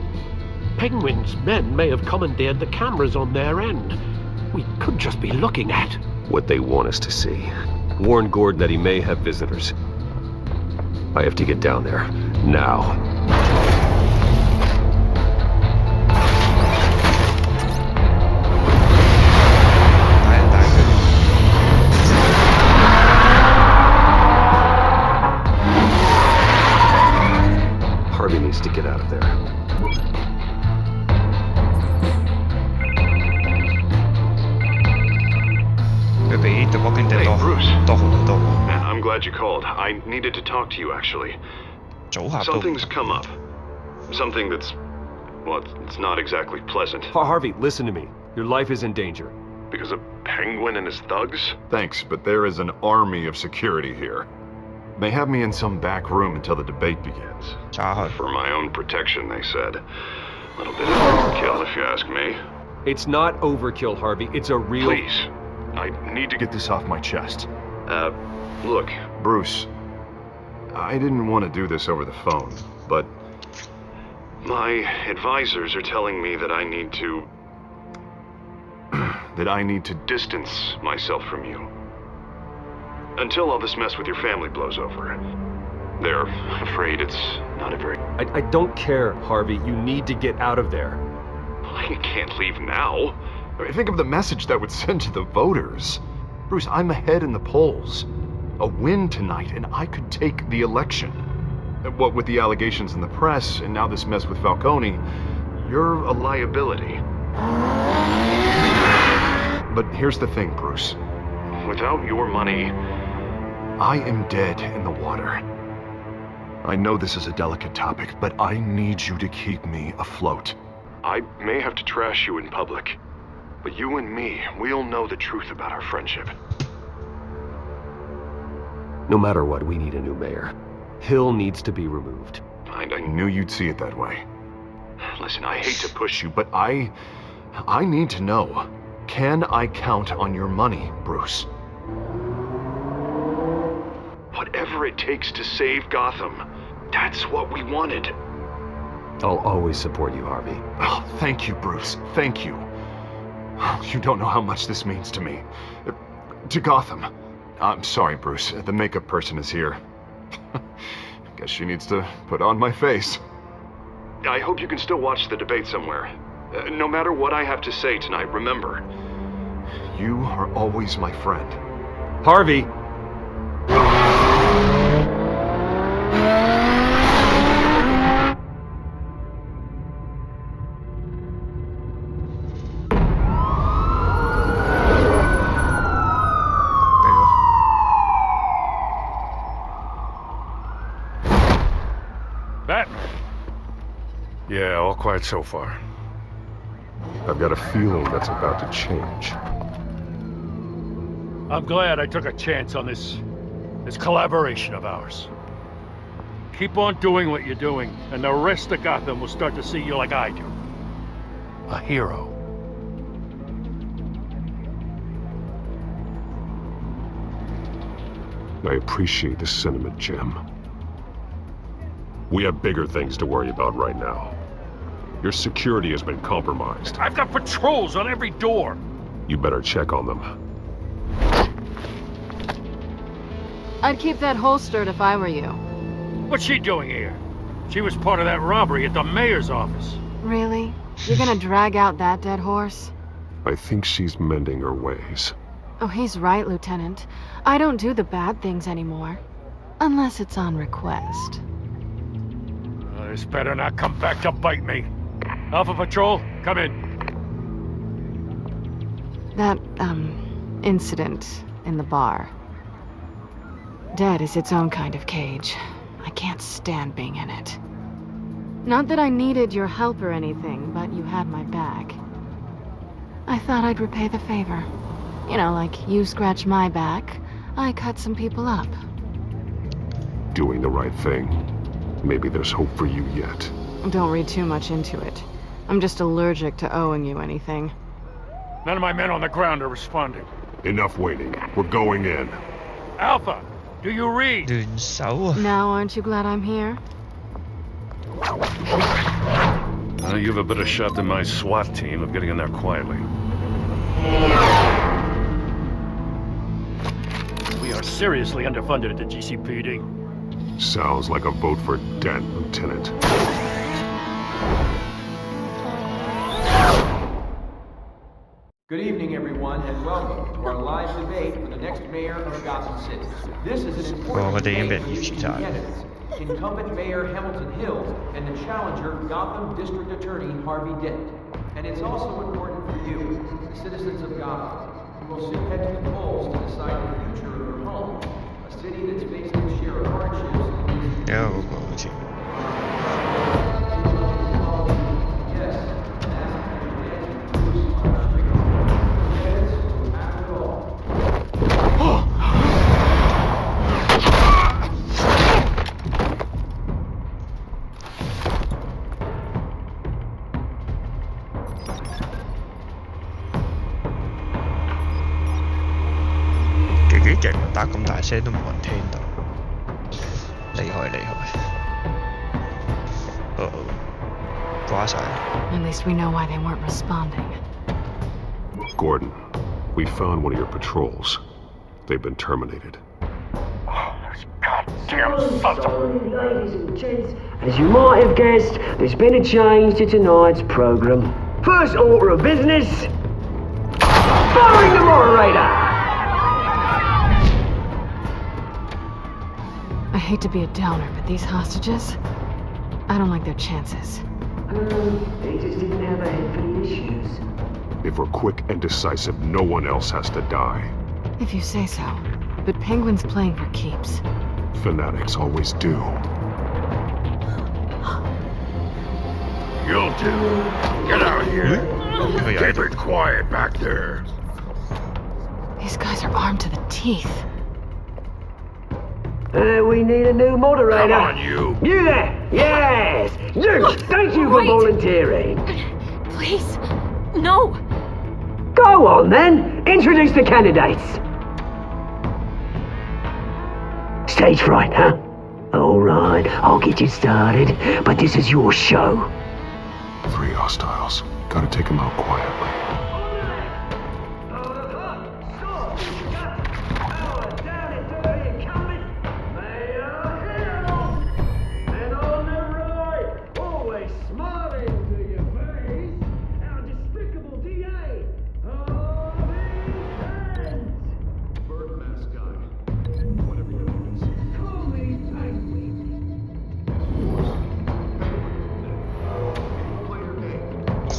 Penguin's men may have commandeered the cameras on their end. We could just be looking at what they want us to see. Warn Gordon that he may have visitors. I have to get down there. Now. Harvey needs to get out of there. Hey, Bruce. I'm glad you called. I needed to talk to you, actually. Something's come up. Something that's... well, it's not exactly pleasant. Harvey, listen to me. Your life is in danger. Because of Penguin and his thugs? Thanks, but there is an army of security here. They have me in some back room until the debate begins. For my own protection, they said. A little bit of overkill, if you ask me. It's not overkill, Harvey. It's a real... Please. I need to Get this off my chest. Look. Bruce, I didn't want to do this over the phone, but... my advisors are telling me that I need to... that I need to distance myself from you. Until all this mess with your family blows over. They're afraid it's not a very... I don't care, Harvey. You need to get out of there. I can't leave now. Think of the message that would send to the voters. Bruce, I'm ahead in the polls. A win tonight, and I could take the election. What with the allegations in the press, and now this mess with Falcone, you're a liability. But here's the thing, Bruce. Without your money... I am dead in the water. I know this is a delicate topic, but I need you to keep me afloat. I may have to trash you in public, but you and me, we'll know the truth about our friendship. No matter what, we need a new mayor. Hill needs to be removed. I knew you'd see it that way. Listen, I hate to push you, but I need to know. Can I count on your money, Bruce? Whatever it takes to save Gotham. That's what we wanted. I'll always support you, Harvey. Oh, thank you, Bruce. Thank you. You don't know how much this means to me. To Gotham. I'm sorry, Bruce. The makeup person is here. Guess she needs to put on my face. I hope you can still watch the debate somewhere. No matter what I have to say tonight, remember, you are always my friend. Harvey! Batman. Yeah, all quiet so far. I've got a feeling that's about to change. I'm glad I took a chance on this collaboration of ours. Keep on doing what you're doing, and the rest of Gotham will start to see you like I do. A hero. I appreciate the sentiment, Jim. We have bigger things to worry about right now. Your security has been compromised. I've got patrols on every door. You better check on them. I'd keep that holstered if I were you. What's she doing here? She was part of that robbery at the mayor's office. Really? You're gonna drag out that dead horse? I think she's mending her ways. Oh, he's right, Lieutenant. I don't do the bad things anymore. Unless it's on request. This better not come back to bite me. Alpha Patrol, come in. That, incident in the bar. Dead is its own kind of cage. I can't stand being in it. Not that I needed your help or anything, but you had my back. I thought I'd repay the favor. You know, like you scratch my back, I cut some people up. Doing the right thing. Maybe there's hope for you yet. Don't read too much into it. I'm just allergic to owing you anything. None of my men on the ground are responding. Enough waiting. We're going in. Alpha, do you read? Now aren't you glad I'm here? You have a better shot than my SWAT team of getting in there quietly. We are seriously underfunded at the GCPD. Sounds like a vote for Dent, Lieutenant. Good evening, everyone, and welcome to our live debate for the next mayor of Gotham City. This is an important debate between two candidates, incumbent Mayor Hamilton Hill and the challenger Gotham District Attorney Harvey Dent. And it's also important for you, the citizens of Gotham, who will soon head to the polls to decide the future of your home, a city that's faced its share of hardships. At least we know why they weren't responding. Gordon, we found one of your patrols. They've been terminated. Ladies and gents, as you might have guessed, there's been a change to tonight's program. First order of business, firing the moderator! I hate to be a downer, but these hostages, I don't like their chances. They just didn't have a head for the issues. If we're quick and decisive, no one else has to die. If you say so. But Penguin's playing for keeps. Fanatics always do. You'll do. Get out of here. Keep it quiet back there. These guys are armed to the teeth. We need a new moderator. Come on, you. You there! Yes! You! Thank you for volunteering. Please, no. Go Go on then, introduce the candidates. Stage fright, huh? Alright, I'll get you started, but this is your show. 3 hostiles. Gotta take them out quietly.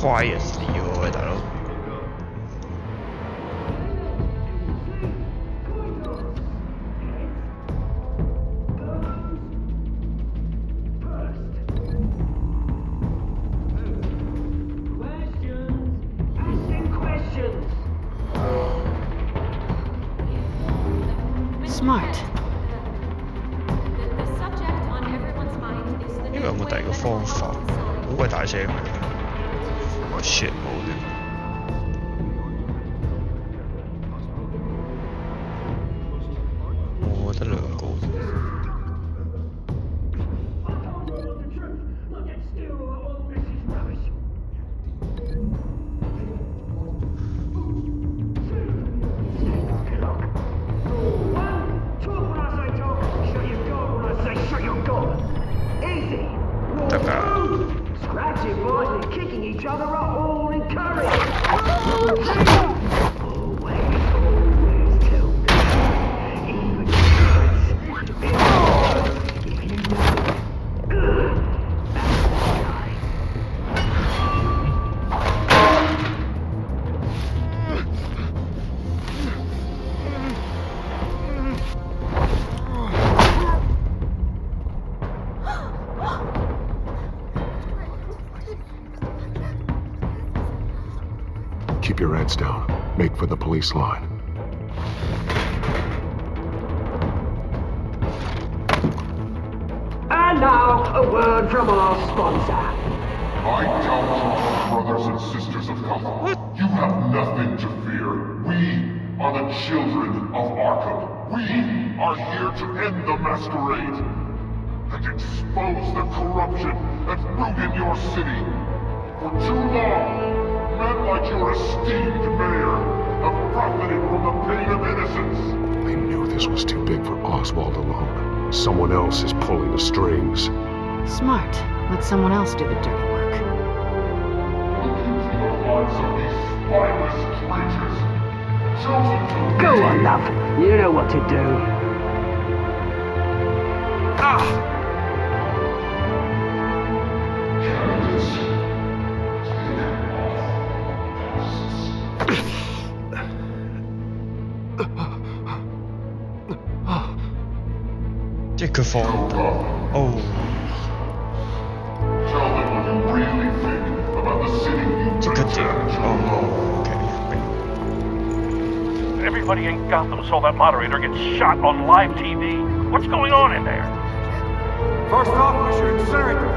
Quietly 喎，喂大佬。Smart. 呢個有冇第二個方法？好鬼大聲。Oh shit,冇添。我得2個。得㗎。Scratching, biting, and kicking each other are all encouraged. Always tell me. Even if you know. Keep your heads down. Make for the police line. And now, a word from our sponsor. My Telltale brothers and sisters of Gotham, you have nothing to fear. We are the children of Arkham. We are here to end the masquerade and expose the corruption that ruined your city. For too long, men like your esteemed mayor have profited from the pain of innocence. They knew this was too big for Oswald alone. Someone else is pulling the strings. Smart. Let someone else do the dirty work. Look into the lives of these spineless creatures. Chosen to Go on, love. You know what to do. Take a fall. Oh. Tell them what you really think about the city you okay. Everybody in Gotham saw that moderator get shot on live TV. What's going on in there? First off, we should incinerate them.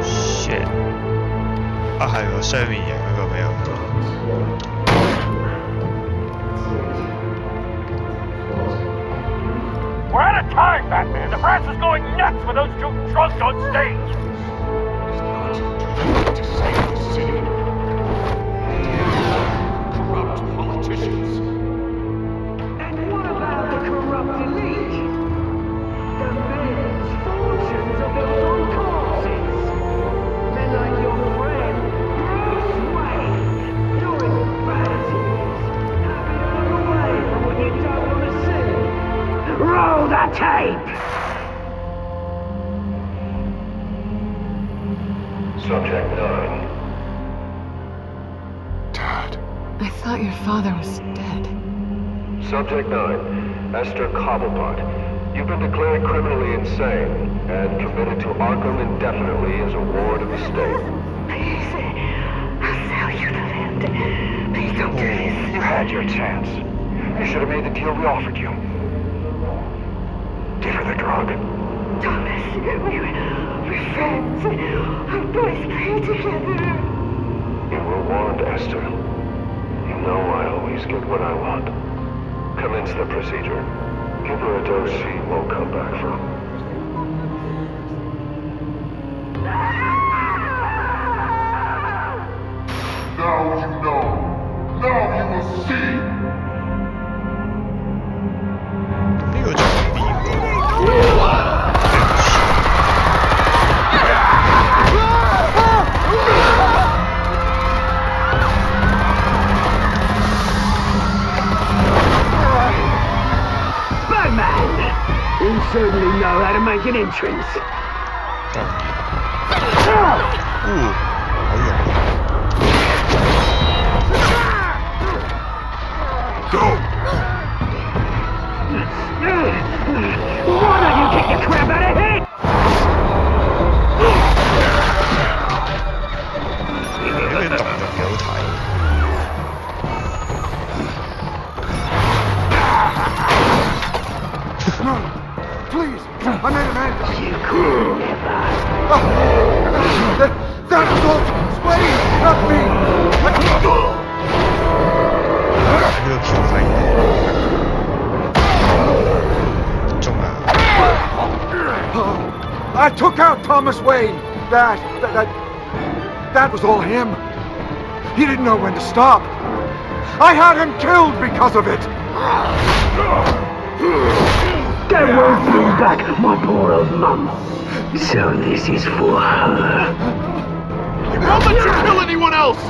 Shit. 啊係喎，雙面人嗰個未有到。We're out of time, Batman. The press is going nuts with those two drunks on stage. To save the city. Corrupt politicians. And what about the corrupt elite? The men's fortunes are built on corpses. Men like your friend, Bruce Wayne, you're as bad as he is. Happy to look away from what you don't want to see. Roll the tape! Subject 9. Dad. I thought your father was dead. Subject 9, Esther Cobblepot. You've been declared criminally insane and committed to Arkham indefinitely as a ward of the state. Please, I'll sell you the land. Please don't do this. You had your chance. You should have made the deal we offered you. Give her the drug. Thomas, we're friends. Our boys play together. You were warned, Esther. You know I always get what I want. Commence the procedure. Give her a dose she won't come back from. Now you know. Now you will see. 呢個就係邊個？ Batman! You certainly know how to make an entrance. Go! Why don't you kick the crap out of him? 呢啲動作幾好睇。 No, please, I made an end. You cool. That was all Wayne, not me. I took out Thomas Wayne. That was all him. He didn't know when to stop. I had him killed because of it. That won't bring back my poor old mum. So this is for her. I won't let you kill anyone else!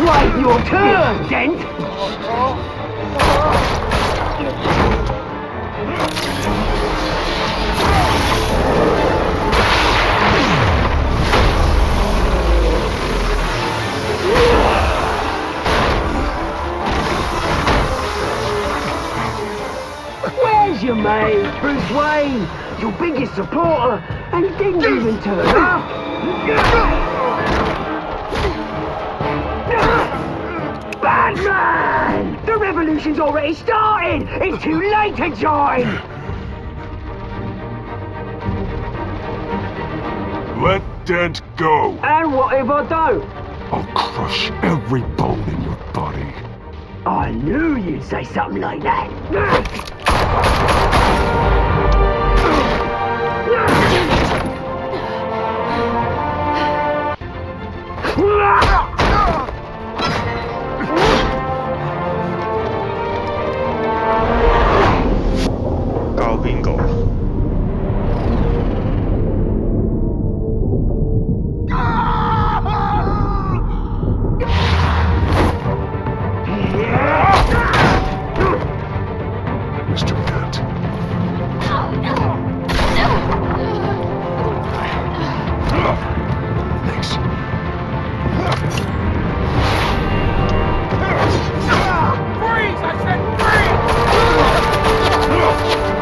Wait your turn, Dent! Where's your mate, Bruce Wayne? Your biggest supporter, and he didn't even turn up. Batman! The revolution's already started! It's too late to join! Let Dent go. And what if I don't? I'll crush every bone in your body. I knew you'd say something like that. Mr. Dent. Thanks. Freeze! I said freeze!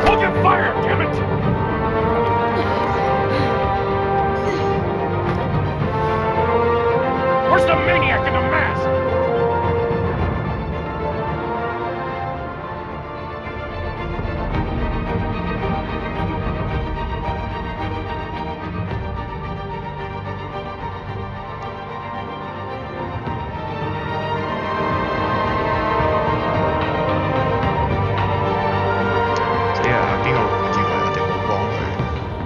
Hold your fire, damn it! Where's the maniac in the mask?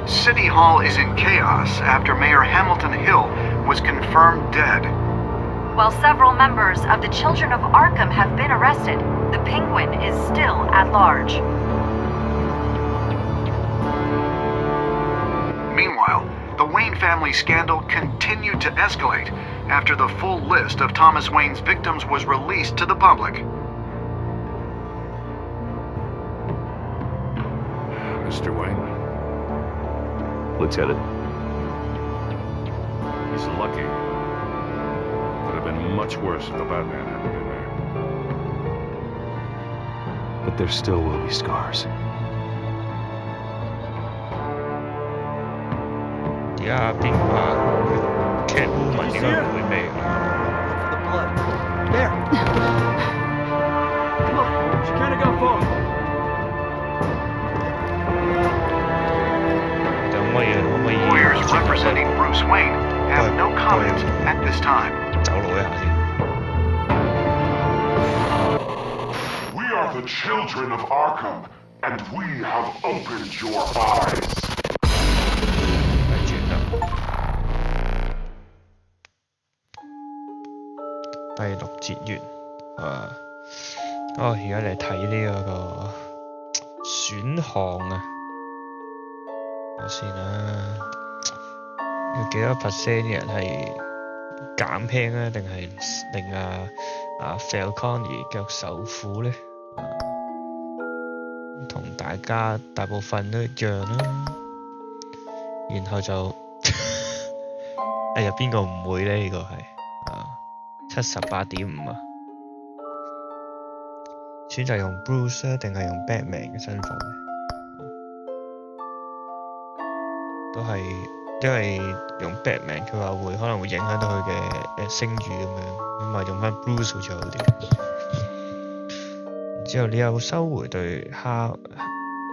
City Hall is in chaos after Mayor Hamilton Hill was confirmed dead. While several members of the Children of Arkham have been arrested, the Penguin is still at large. Meanwhile, the Wayne family scandal continued to escalate after the full list of Thomas Wayne's victims was released to the public. Mr. Wayne. Lieutenant. He's lucky. Could have been much worse if the Batman hadn't been there. But there still will be scars. Yeah, being Catwoman 點解會咩？ There. Come on, she can't have gone far. 可唔可以 Lawyers representing Bruce Wayne have no comment at this time. 走路一下先。We are the children of Arkham, and we have opened your eyes. 第6節完而家嚟睇呢個選項啊，睇先啦，有幾多 percent 嘅人係減輕咧，定係令Falcone 腳受苦咧？同大家大部分都一樣啦。然後就邊個唔會咧？呢個係78.5啊！選擇用 Bruce 咧，定係用 Batman 嘅身份咧？都係因為用 Batman， 佢話可能會影響到佢嘅聲譽咁樣，咁啊用翻 Bruce 好似好啲。然之後你又收回對哈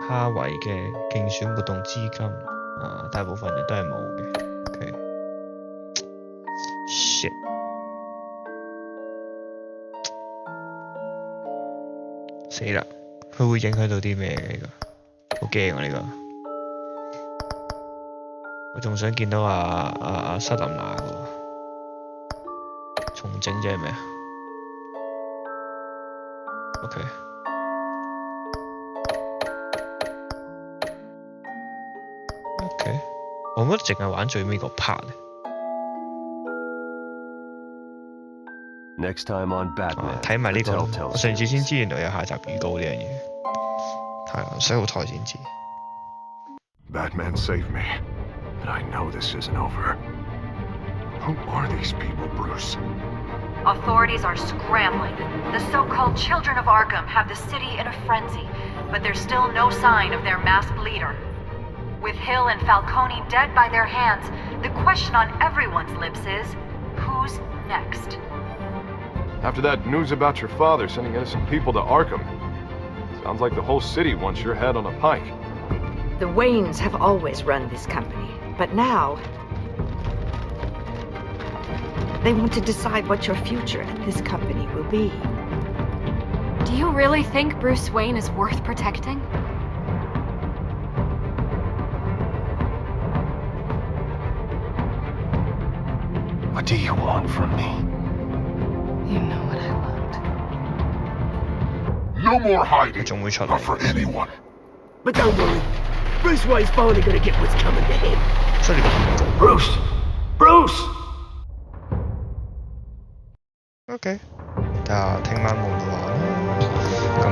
維嘅競選活動資金，大部分人都係冇嘅。OK， shit。死啦！佢會影響到啲咩嘅呢個？好驚啊呢個！我仲想見到阿塞琳娜嘅喎，重整啫係咩啊 ？OK， 我覺得淨係玩最尾個 part 咧。睇埋呢個，我上次先知原來有下集預告呢樣嘢，係所以好台先知。Batman saved me, but I know this isn't over. Who are these people, Bruce? Authorities are scrambling. The so-called Children of Arkham have the city in a frenzy, but there's still no sign of their masked leader. With Hill and Falcone dead by their hands, the question on everyone's lips is, who's next? After that news about your father sending innocent people to Arkham, sounds like the whole city wants your head on a pike. The Waynes have always run this company, but now they want to decide what your future at this company will be. Do you really think Bruce Wayne is worth protecting? What do you want from me? You know what I want. No more hiding, not for anyone. But don't worry, Bruce Wayne's finally gonna get what's coming to him. Bruce! Bruce! OK， 睇下聽晚冇嘅話啦，咁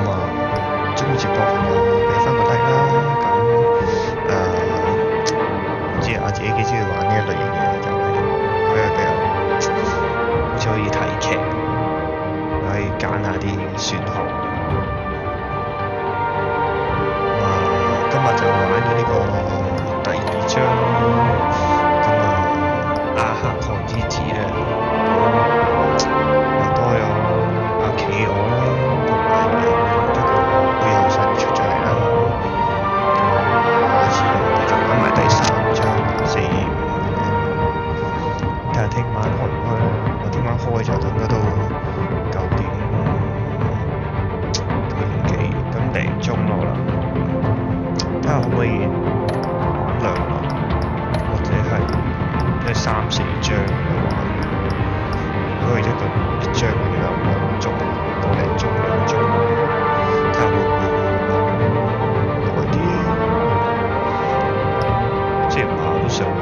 中意直播朋友俾翻個 like 啦，咁唔知我自己幾中意玩呢一類型嘅遊戲，佢係比較好似可以睇劇，可以揀下啲選項。今日就玩咗呢個第2章，阿卡漢之子咧，又多咗阿企鵝啦，同埋一個背後神出咗嚟啦。下次繼續玩埋第3章、4、5，睇下聽晚開唔開啦。我聽晚開就應該都9點幾咁零鐘落啦。睇下可唔可以玩2輪，或者係3、4章嘅話，如果係一章嘅話，1個鐘、個零鐘、2鐘，睇下會唔會耐啲。即係馬都上係